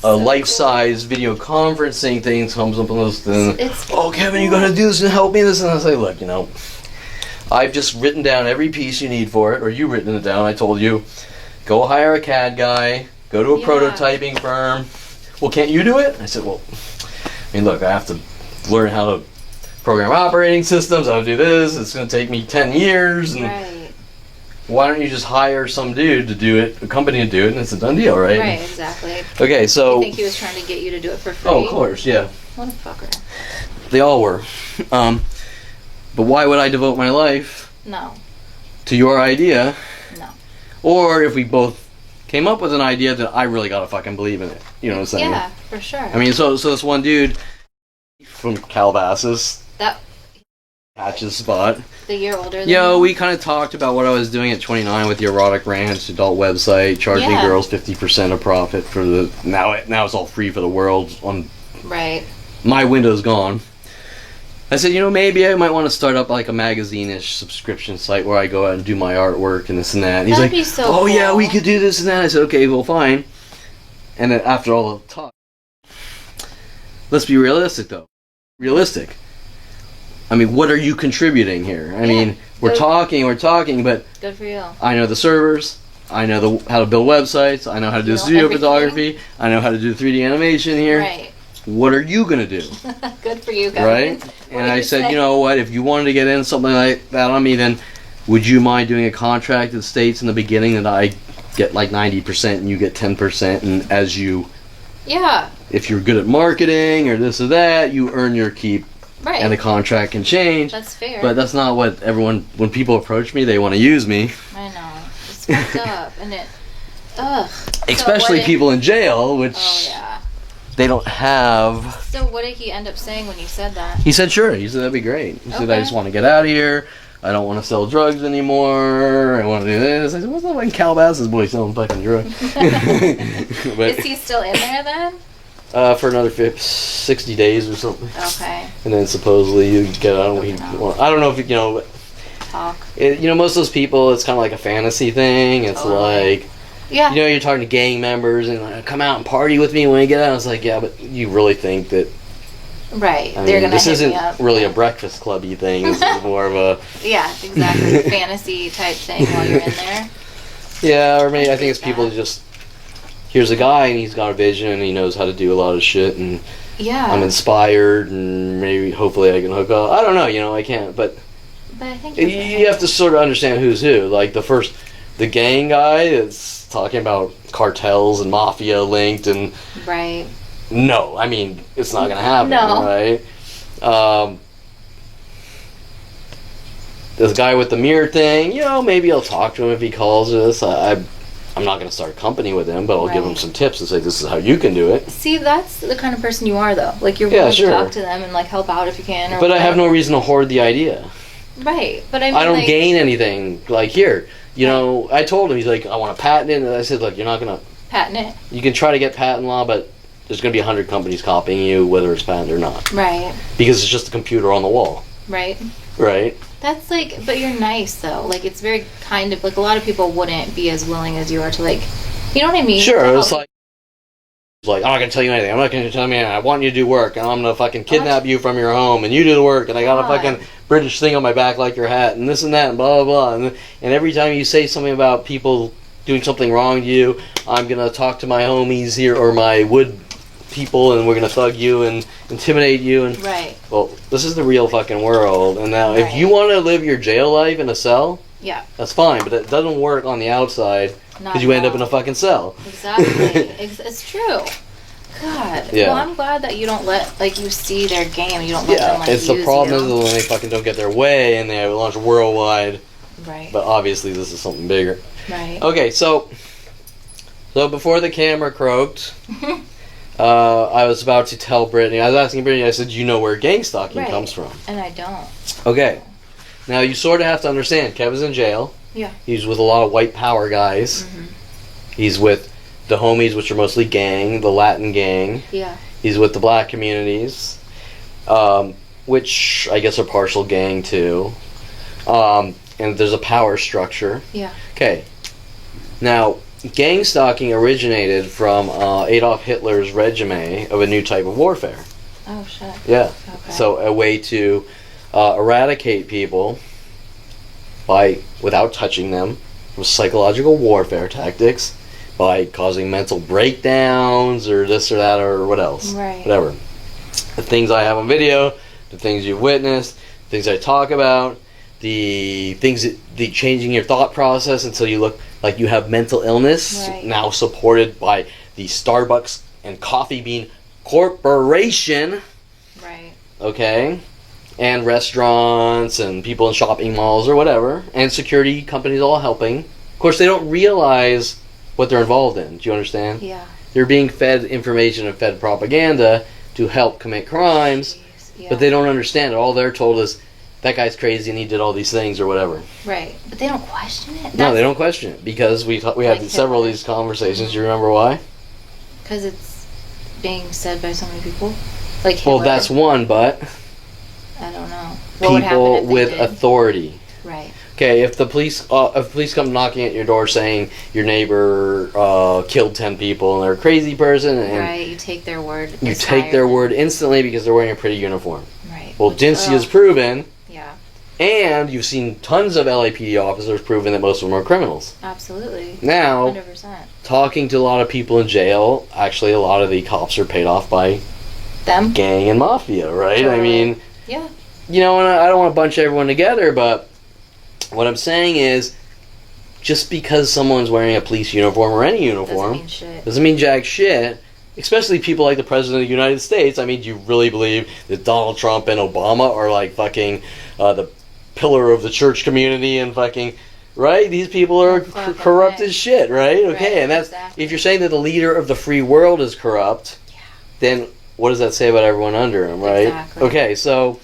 a life-size video conferencing thing comes up on this thing. Oh, Kevin, you gotta do this and help me this, and I say, look, I've just written down every piece you need for it, or you've written it down. I told you, go hire a CAD guy, go to a prototyping firm. Well, can't you do it? I said, well, I mean, look, I have to learn how to program operating systems. I have to do this. It's going to take me 10 years. And
Right.
why don't you just hire some dude to do it, a company to do it, and it's a done deal, right?
Right, exactly.
Okay, so...
I think he was trying to get you to do it for free.
Oh, of course, yeah.
What a fucker.
They all were. But why would I devote my life
No.
to your idea?
No.
Or if we both came up with an idea, then I really gotta fucking believe in it. You know what I'm saying?
Yeah, for sure.
I mean, so this one dude from Calabasas,
that
Patch's spot.
the year older than
Yo,
you?
we kind of talked about what I was doing at 29 with the erotic ranch adult website, charging
Yeah.
girls 50% of profit for the now it's all free for the world. On
Right.
my window's gone. I said, maybe I might want to start up like a magazine-ish subscription site where I go out and do my artwork and this and that. And he's
That'd
like,
be so
oh yeah,
cool.
we could do this and that. I said, okay, well, fine. And then after all the talk, let's be realistic though. Realistic. I mean, what are you contributing here? I mean, we're talking, but
Good for you.
I know the servers. I know how to build websites. I know how to do
You know
studio
everything.
photography. I know how to do 3D animation here.
Right.
What are you gonna do?
Good for you, guys.
Right? And I said, you know what? If you wanted to get in something like that on me, then would you mind doing a contract that states in the beginning that I get like 90% and you get 10%, and
Yeah.
if you're good at marketing or this or that, you earn your keep.
Right.
And the contract can change.
That's fair.
But that's not what when people approach me, they want to use me.
I know. It's fucked up. And it... Ugh.
Especially people in jail, which
Oh, yeah.
they don't have.
So what did he end up saying when you said that?
He said, sure. He said, that'd be great. He said, I
Okay.
just want to get out of here. I don't want to sell drugs anymore. I want to do this. I said, what's that like Calabasas boy selling fucking drugs? But,
Is he still in there then?
for another 60 days or something.
Okay.
And then supposedly you get out. I don't know if
Talk.
most of those people, it's kind of like a fantasy thing. It's
Totally.
like,
Yeah.
you're talking to gang members and like, come out and party with me when you get out. I was like, yeah, but you really think that?
Right.
I
They're
mean,
gonna
this
hit
isn't
me up.
really a breakfast clubby thing. This is more of a
Yeah, exactly. Fantasy type thing while you're in there.
yeah, or maybe I think it's
that.
people just here's a guy and he's got a vision and he knows how to do a lot of shit and
Yeah.
I'm inspired and maybe hopefully I can hook up. I don't know, I can't, but
But I think
you have to sort of understand who's who. Like the gang guy that's talking about cartels and mafia linked and
Right.
no, I mean it's not gonna happen,
No.
right? This guy with the mirror thing, maybe I'll talk to him if he calls us. I'm not going to start a company with him, but I'll give him
Right.
some tips and say this is how you can do it.
See, that's the kind of person you are, though. Like, you're
Yeah,
willing
sure.
to talk to them and, like, help out if you can. Or
But I have no
whatever.
reason to hoard the idea.
Right. But I mean,
I don't
like,
gain anything. Like here, I told him, he's like, I want to patent it. And I said, look, you're not going to.
patent it.
You can try to get patent law, but there's going to be 100 companies copying you, whether it's patent or not.
Right.
Because it's just a computer on the wall.
Right.
Right?
That's like, but you're nice, though. Like, it's very kind of, like, a lot of people wouldn't be as willing as you are to, like, you know what I mean?
Sure,
To
it's
help.
like, I'm not going to tell you anything. I'm not going to tell you anything. I want you to do work, and I'm going to fucking kidnap you from your home, and you do the work, and I got a
God.
fucking British thing on my back like your hat, and this and that, and blah, blah, blah. And every time you say something about people doing something wrong to you, I'm going to talk to my homies here, or my wood people, and we're going to thug you and intimidate you. And
Right.
well, this is the real fucking world. And now, if
Right.
you want to live your jail life in a cell,
Yeah.
that's fine, but it doesn't work on the outside,
Not
because you
at
end up
all.
in a fucking cell.
Exactly. It's true. God.
Yeah.
Well, I'm glad that you don't let, like, you see their game. You don't let them, like,
it's the
use
problem
you.
is when they fucking don't get their way and they launch worldwide.
Right.
But obviously this is something bigger.
Right.
Okay, so before the camera croaked, I was about to tell Brittany. I was asking Brittany. I said, "You know where gang stalking
Right.
comes from?"
And I don't.
Okay. Now you sort of have to understand. Kevin's in jail.
Yeah.
He's with a lot of white power guys.
Mm-hmm.
He's with the homies, which are mostly gang, the Latin gang.
Yeah.
He's with the black communities, which I guess are partial gang too. And there's a power structure.
Yeah.
Okay. Now, gang stalking originated from Adolf Hitler's regime of a new type of warfare.
Oh, shit.
Yeah.
Okay.
So a way to eradicate people without touching them with psychological warfare tactics, by causing mental breakdowns or this or that or what else.
Right.
Whatever. The things I have on video, the things you've witnessed, the things I talk about, the changing your thought process until you look like you have mental illness,
right.
now supported by the Starbucks and Coffee Bean Corporation.
Right.
Okay? And restaurants and people in shopping malls or whatever, and security companies all helping. Of course, they don't realize what they're involved in. Do you understand?
Yeah.
They're being fed information and fed propaganda to help commit crimes,
Yeah.
but they don't understand it. All they're told is, that guy's crazy and he did all these things or whatever.
Right. But they don't question it?
No, they don't question it, because we had
Like
several of
Hitler.
these conversations. Do you remember why?
Because it's being said by so many people? Like
Well,
Hitler?
that's one, but
I don't know. What would happen
people
if they
with
did?
authority.
Right.
Okay, if the police come knocking at your door saying your neighbor killed 10 people and they're a crazy person, and
Right, you take their word.
you
as
take
higher
their
than-
word instantly because they're wearing a pretty uniform.
Right.
Well,
Which-
Dincy has
ugh,
proven,
Yeah,
and you've seen tons of LAPD officers proving that most of them are criminals.
absolutely.
Now,
100%.
talking to a lot of people in jail, actually a lot of the cops are paid off by
Them?
gang and mafia, right? I
Totally.
mean,
Yeah.
you know, and I don't want to bunch everyone together, but what I'm saying is, just because someone's wearing a police uniform or any uniform
Doesn't mean shit.
doesn't mean jack shit. Especially people like the President of the United States. I mean, do you really believe that Donald Trump and Obama are like fucking the pillar of the church community and fucking, right? These people are
Fucking
corrupt
right.
as shit, right? Okay,
Right,
and that's,
exactly.
if you're saying that the leader of the free world is corrupt, then what does that say about everyone under him, right?
Exactly.
Okay, so,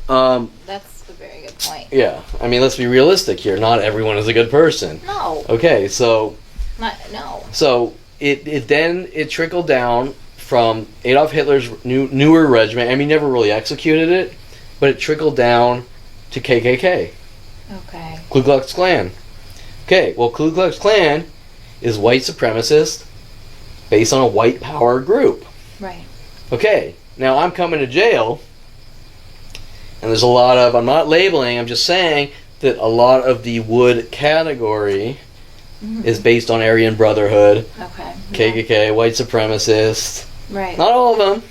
That's a very good point.
yeah, I mean, let's be realistic here. Not everyone is a good person.
No.
Okay, so
No.
it trickled down from Adolf Hitler's newer regiment. I mean, he never really executed it, but it trickled down to KKK,
Okay.
Ku Klux Klan. Okay, well, Ku Klux Klan is white supremacist based on a white power group.
Right.
Okay, now I'm coming to jail, and there's a lot of, I'm not labeling, I'm just saying that a lot of the wood category
Mhm.
is based on Aryan Brotherhood,
Okay.
KKK, white supremacist.
Yeah. Right.
Not all of them,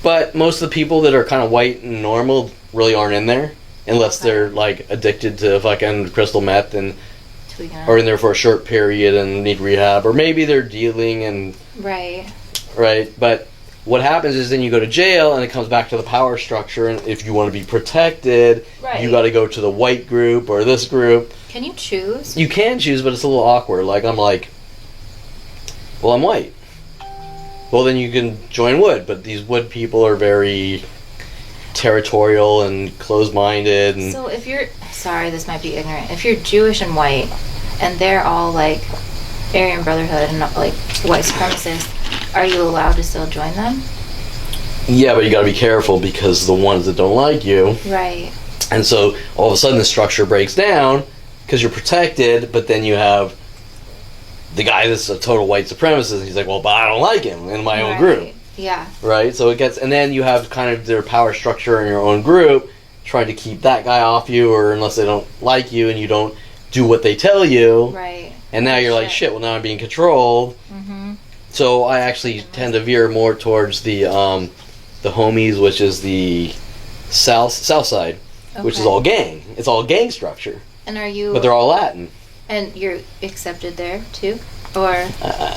but most of the people that are kind of white and normal really aren't in there, unless
Okay.
they're like addicted to fucking crystal meth and
Tweaking
are
out.
in there for a short period and need rehab, or maybe they're dealing and
Right.
right. But what happens is then you go to jail and it comes back to the power structure, and if you want to be protected,
Right.
you got to go to the white group or this group.
Can you choose?
You can choose, but it's a little awkward. Like, I'm like, well, I'm white. Well, then you can join wood, but these wood people are very territorial and closed-minded. And
So if you're, sorry, this might be ignorant. If you're Jewish and white, and they're all like Aryan Brotherhood and like white supremacists, are you allowed to still join them?
yeah, but you got to be careful, because the ones that don't like you,
Right.
and so all of a sudden the structure breaks down because you're protected, but then you have the guy that's a total white supremacist, and he's like, well, but I don't like him in my own group.
Yeah.
Right, so it gets, and then you have kind of their power structure in your own group, trying to keep that guy off you, or unless they don't like you and you don't do what they tell you,
Right.
and now you're like, shit, well, now I'm being controlled.
Mm-hmm.
So I actually tend to veer more towards the homies, which is the south side, which is
Okay.
all gang. It's all gang structure,
And are you?
but they're all Latin.
And you're accepted there too. Or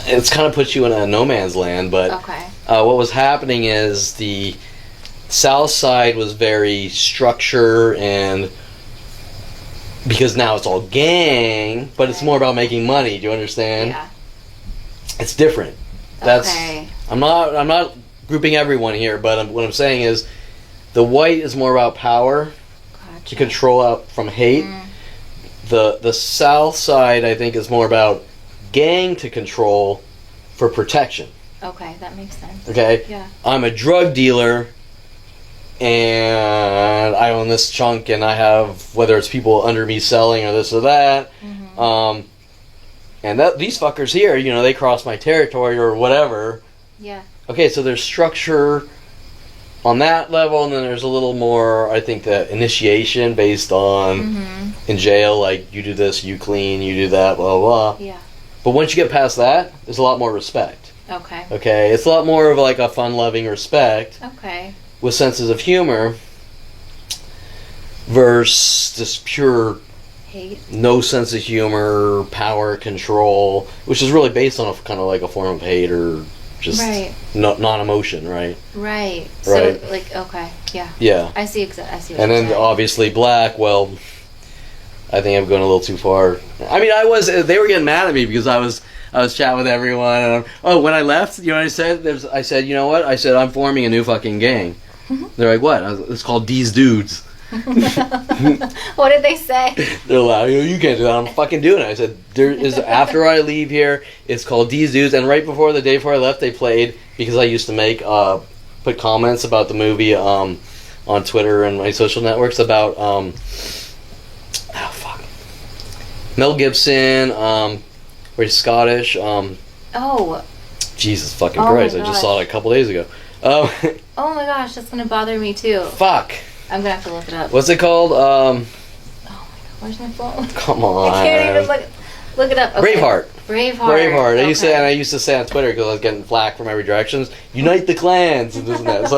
it's kind of puts you in a no man's land, but
okay.
What was happening is the South Side was very structure and because now it's all gang, but it's more about making money. Do you understand?
Yeah.
It's different. That's
okay.
I'm not grouping everyone here, but what I'm saying is the white is more about power to control out from hate. The South Side, I think, is more about gang to control for protection.
Okay, that makes sense.
Okay?
Yeah.
I'm a drug dealer and I own this chunk and I have, whether it's people under me selling or this or that, and these fuckers here, you know, they cross my territory or whatever.
Yeah.
Okay, so there's structure on that level, and then there's a little more, I think, the initiation based on in jail, like you do this, you clean, you do that, blah, blah, blah.
Yeah.
But once you get past that, there's a lot more respect.
Okay.
Okay, it's a lot more of like a fun-loving respect.
Okay.
With senses of humor versus just pure
hate,
no sense of humor, power, control, which is really based on a kind of like a form of hate or just non-emotion, right?
Right.
Right.
So, like, okay, yeah.
Yeah.
I see what
and
you're
then
saying.
obviously black, well, I think I'm going a little too far. I mean, they were getting mad at me because I was chatting with everyone, and when I left, you know what I said? I said, you know what? I said, I'm forming a new fucking gang. They're like, what? It's called These Dudes.
What did they say?
They're like, you can't do that. I'm fucking doing it. I said, there is after I leave here, it's called These Dudes. And right before the day before I left, they played, because I used to put comments about the movie on Twitter and my social networks about Mel Gibson, where he's Scottish. Jesus fucking Christ! I just saw it a couple days ago.
Oh my gosh, that's gonna bother me too.
Fuck.
I'm gonna have to look it up.
What's it called?
Oh my god, where's my phone?
Come on.
I can't even look it up. Okay.
Braveheart.
Braveheart.
Okay. I used to say on Twitter because I was getting flack from every direction. Unite the clans and this and that.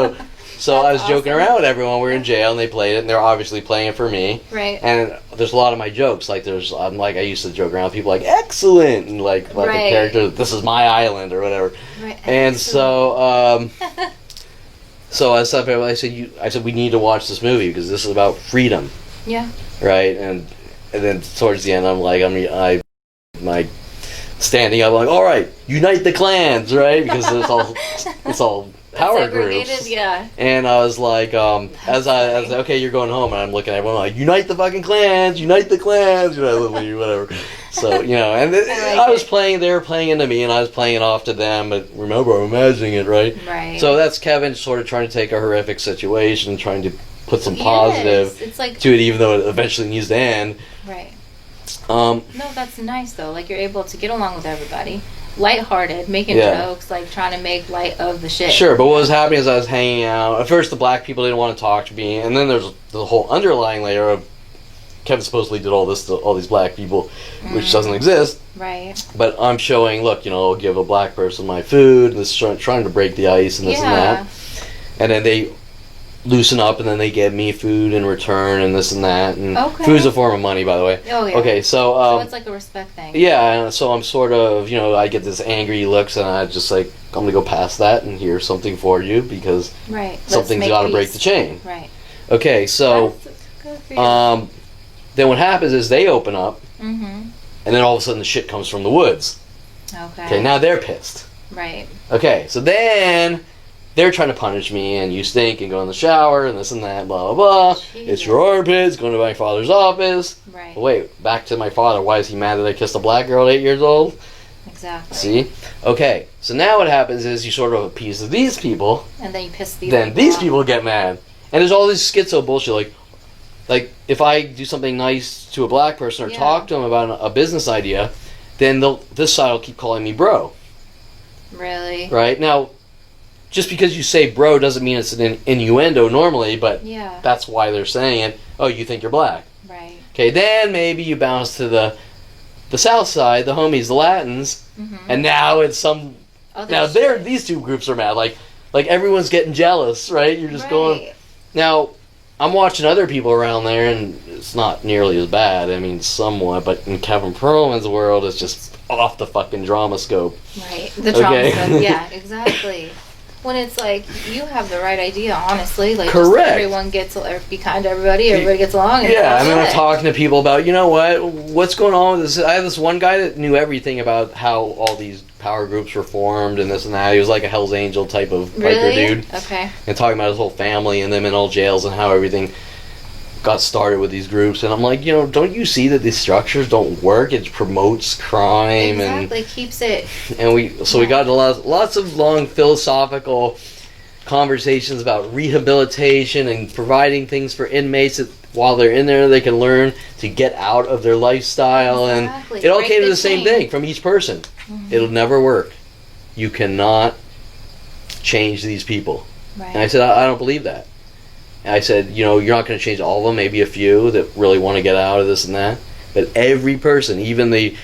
So I was joking around with everyone. We were in jail and they played it, and they're obviously playing it for me.
Right.
And there's a lot of my jokes. Like I used to joke around with people like excellent and like the character. This is my island or whatever.
Right.
And so. So I said we need to watch this movie because this is about freedom.
Yeah.
Right, and then towards the end, I'm standing up, like, all right, unite the clans, right? Because it's all power groups.
Yeah.
And I was like, okay, you're going home, and I'm looking at everyone like, unite the fucking clans, whatever. So, you know, and I was playing, they were playing into me, and I was playing it off to them, but remember, I'm imagining it, right?
Right.
So that's Kevin sort of trying to take a horrific situation, trying to put some positive to it, even though it eventually needs to end.
Right.
No,
that's nice, though. Like, you're able to get along with everybody. Lighthearted, making jokes, like, trying to make light of the shit.
Sure, but what was happening is I was hanging out. At first, the black people didn't want to talk to me, and then there's the whole underlying layer of Kevin supposedly did all this to all these black people, which doesn't exist.
Right.
But I'm showing, look, I'll give a black person my food, and this trying to break the ice and this and that. And then they loosen up, and then they give me food in return and this and that. And food's a form of money, by the way.
Oh, yeah.
Okay, so
it's like a respect thing.
Yeah, so I'm sort of, I get this angry looks, and I just like, I'm going to go past that, and here's something for you, because something's got to break the chain.
Right.
Okay, so,
good for you.
Then what happens is they open up, and then all of a sudden the shit comes from the woods. Okay, now they're pissed.
Right.
Okay, so then they're trying to punish me, and you stink, and go in the shower, and this and that, blah, blah, blah. Jesus. It's your armpits, going to my father's office.
Right.
But wait, back to my father. Why is he mad that I kissed a black girl at 8 years old?
Exactly.
See? Okay, so now what happens is you sort of appease these people.
And then you piss these
people off. Then these people get mad. And there's all this schizo bullshit, like if I do something nice to a black person or talk to them about a business idea, then this side will keep calling me bro.
Really?
Right? Now, just because you say bro doesn't mean it's an innuendo normally, but that's why they're saying it. Oh, you think you're black.
Right.
Okay, then maybe you bounce to the south side, the homies, the Latins, and now it's some... these two groups are mad. Like everyone's getting jealous, right? You're just going... Now... I'm watching other people around there, and it's not nearly as bad. I mean, somewhat, but in Kevin Perlman's world, it's just off the fucking drama scope.
Right. The trauma
Okay.
stuff. Yeah, exactly. When it's like, you have the right idea, honestly. Like,
Correct.
Just everyone gets, or be kind to everybody gets along. And
Yeah, I mean, I'm
it.
talking to people about, you know what's going on with this? I had this one guy that knew everything about how all these power groups were formed and this and that. He was like a Hell's Angel type of biker
Really?
dude.
Okay.
And talking about his whole family and them in all jails and how everything got started with these groups. And I'm like, don't you see that these structures don't work? It promotes crime
Exactly. Keeps it.
and we got lots of long philosophical conversations about rehabilitation and providing things for inmates that while they're in there they can learn to get out of their lifestyle.
Exactly.
And it all
Break
came to
the
the same
chain.
thing from each person.
Mhm.
It'll never work. You cannot change these people.
Right.
And I said, I don't believe that. And I said, you're not going to change all of them, maybe a few that really want to get out of this and that. But every person, even the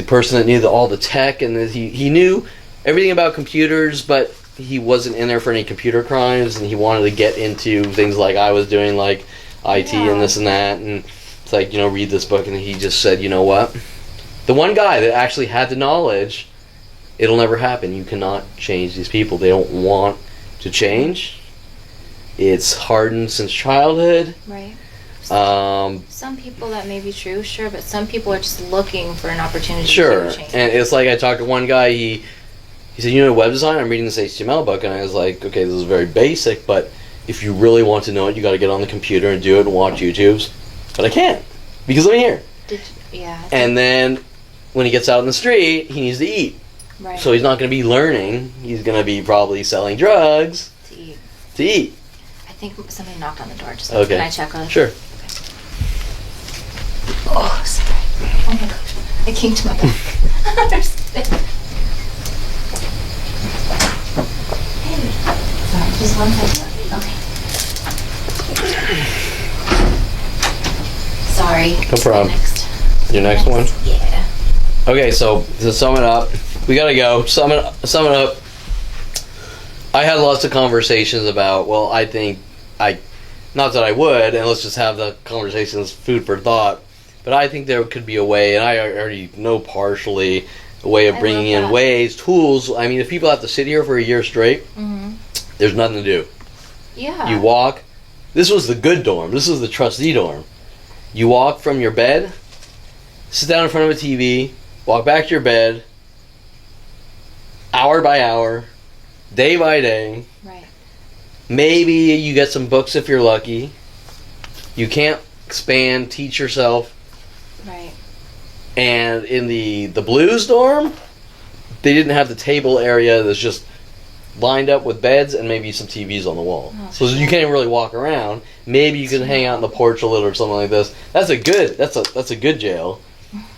person that knew all the tech, and he knew everything about computers, but he wasn't in there for any computer crimes, and he wanted to get into things like I was doing, like IT and this and that. And it's like, read this book. And he just said, you know what? The one guy that actually had the knowledge, it'll never happen. You cannot change these people. They don't want to change. It's hardened since childhood.
Right.
Some
people that may be true, sure, but some people are just looking for an opportunity
sure.
to change.
And it's like I talked to one guy, he said, web design? I'm reading this HTML book, and I was like, okay, this is very basic, but if you really want to know it, you got to get on the computer and do it and watch YouTubes. But I can't, because I'm here.
Yeah.
And then when he gets out in the street, he needs to eat.
Right.
So he's not going to be learning. He's going to be probably selling drugs to eat.
I think somebody knocked on the door. Just
Okay.
Can I check on it?
Sure.
Okay. Oh, sorry. Oh my gosh. I came to my back. Hey. Sorry, just one second. Okay. Sorry.
No problem. Your next one?
Yeah.
Okay, so to sum it up, we gotta go. Sum it up. I had lots of conversations about, well, I think not that I would, and let's just have the conversations food for thought, but I think there could be a way, and I already know partially, a way of bringing in ways, tools. I mean, if people have to sit here for a year straight, there's nothing to do.
Yeah.
You walk. This was the good dorm. This is the trustee dorm. You walk from your bed, sit down in front of a TV, walk back to your bed, hour by hour, day by day.
Right.
Maybe you get some books if you're lucky. You can't expand, teach yourself.
Right.
And in the blues dorm, they didn't have the table area that's just lined up with beds and maybe some TVs on the wall.
Oh,
so you can't really walk around. Maybe you can hang out in the porch a little or something like this. That's a good jail.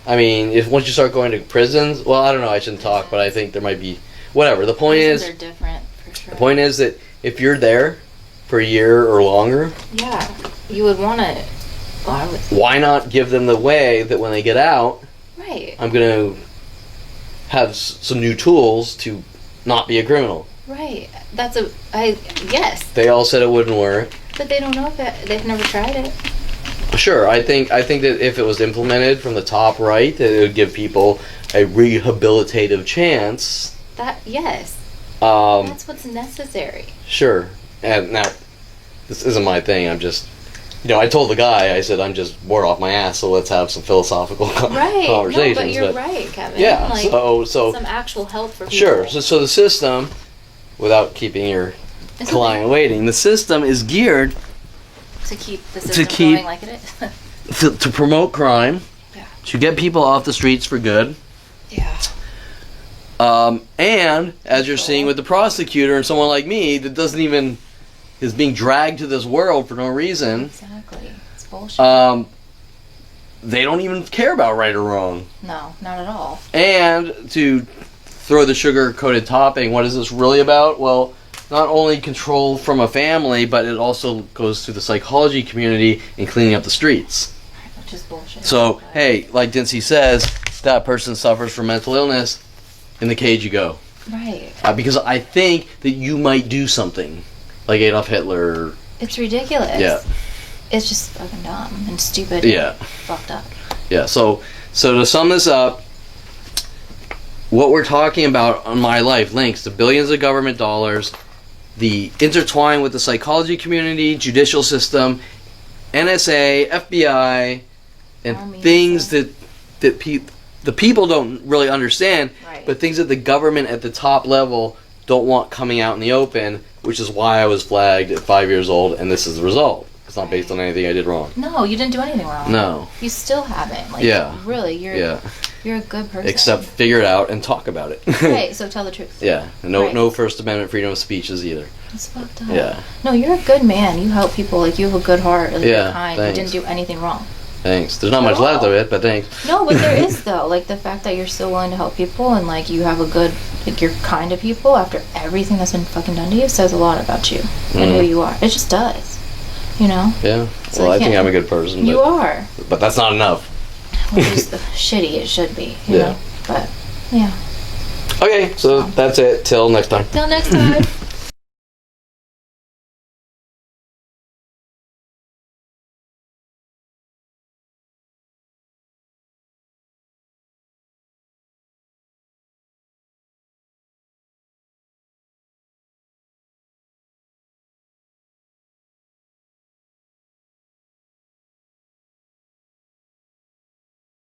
I mean, if once you start going to prisons, well, I don't know, I shouldn't talk, but I think there might be whatever. The point
Prisons
is,
are different for sure.
the point is that if you're there for a year or longer,
yeah, you would want to. Well,
why not give them the way that when they get out,
right.
I'm going to have some new tools to not be a criminal.
Right. Yes.
They all said it wouldn't work.
But they don't know if they've never tried it.
Sure, I think that if it was implemented from the top right, that it would give people a rehabilitative chance.
Yes.
Um,
That's what's necessary.
Sure. And now, this isn't my thing. I'm just, I told the guy, I said, I'm just bored off my ass, so let's have some philosophical conversations.
No, but you're right, Kevin.
Yeah,
like,
so
some actual help for people.
Sure. So the system, without keeping your client waiting, the system is geared
to keep the system going like it is.
to promote crime,
yeah.
to get people off the streets for good.
Yeah.
And as you're seeing with the prosecutor and someone like me that is being dragged to this world for no reason.
Exactly. It's bullshit.
They don't even care about right or wrong.
No, not at all.
And to throw the sugar-coated topping, what is this really about? Well, not only control from a family, but it also goes to the psychology community in cleaning up the streets.
Which is bullshit.
So, hey, like Dincy says, that person suffers from mental illness, in the cage you go.
Right.
Because I think that you might do something like Adolf Hitler.
It's ridiculous.
Yeah.
It's just fucking dumb and stupid.
Yeah.
And fucked up.
Yeah. So to sum this up, what we're talking about on My Life links to billions of government dollars, the intertwined with the psychology community, judicial system, NSA, FBI, and
Army,
things
so.
that the people don't really understand,
Right.
but things that the government at the top level don't want coming out in the open, which is why I was flagged at 5 years old, and this is the result. It's not based on anything I did wrong.
No, you didn't do anything wrong.
No.
You still haven't. Like,
Yeah.
really, you're a good person.
Except figure it out and talk about it.
Right, so tell the truth.
Yeah. No
Right.
no First Amendment freedom of speeches either.
It's fucked up.
Yeah.
No, you're a good man. You help people. Like, you have a good heart. Like,
Yeah,
you're kind.
thanks.
You didn't do anything wrong.
Thanks. There's not much
Oh.
left of it, but thanks.
No, but there is, though. Like, the fact that you're still willing to help people and, like, you have a good, like, you're kind to people after everything that's been fucking done to you says a lot about you and who you are. It just does. You know?
Yeah.
So
Well,
I
I think
can't-
I'm a good person.
You
but,
are.
But that's not enough.
Which is shitty it should be. You
Yeah.
know? But, yeah.
Okay, so that's it. Till next time.
Till next time.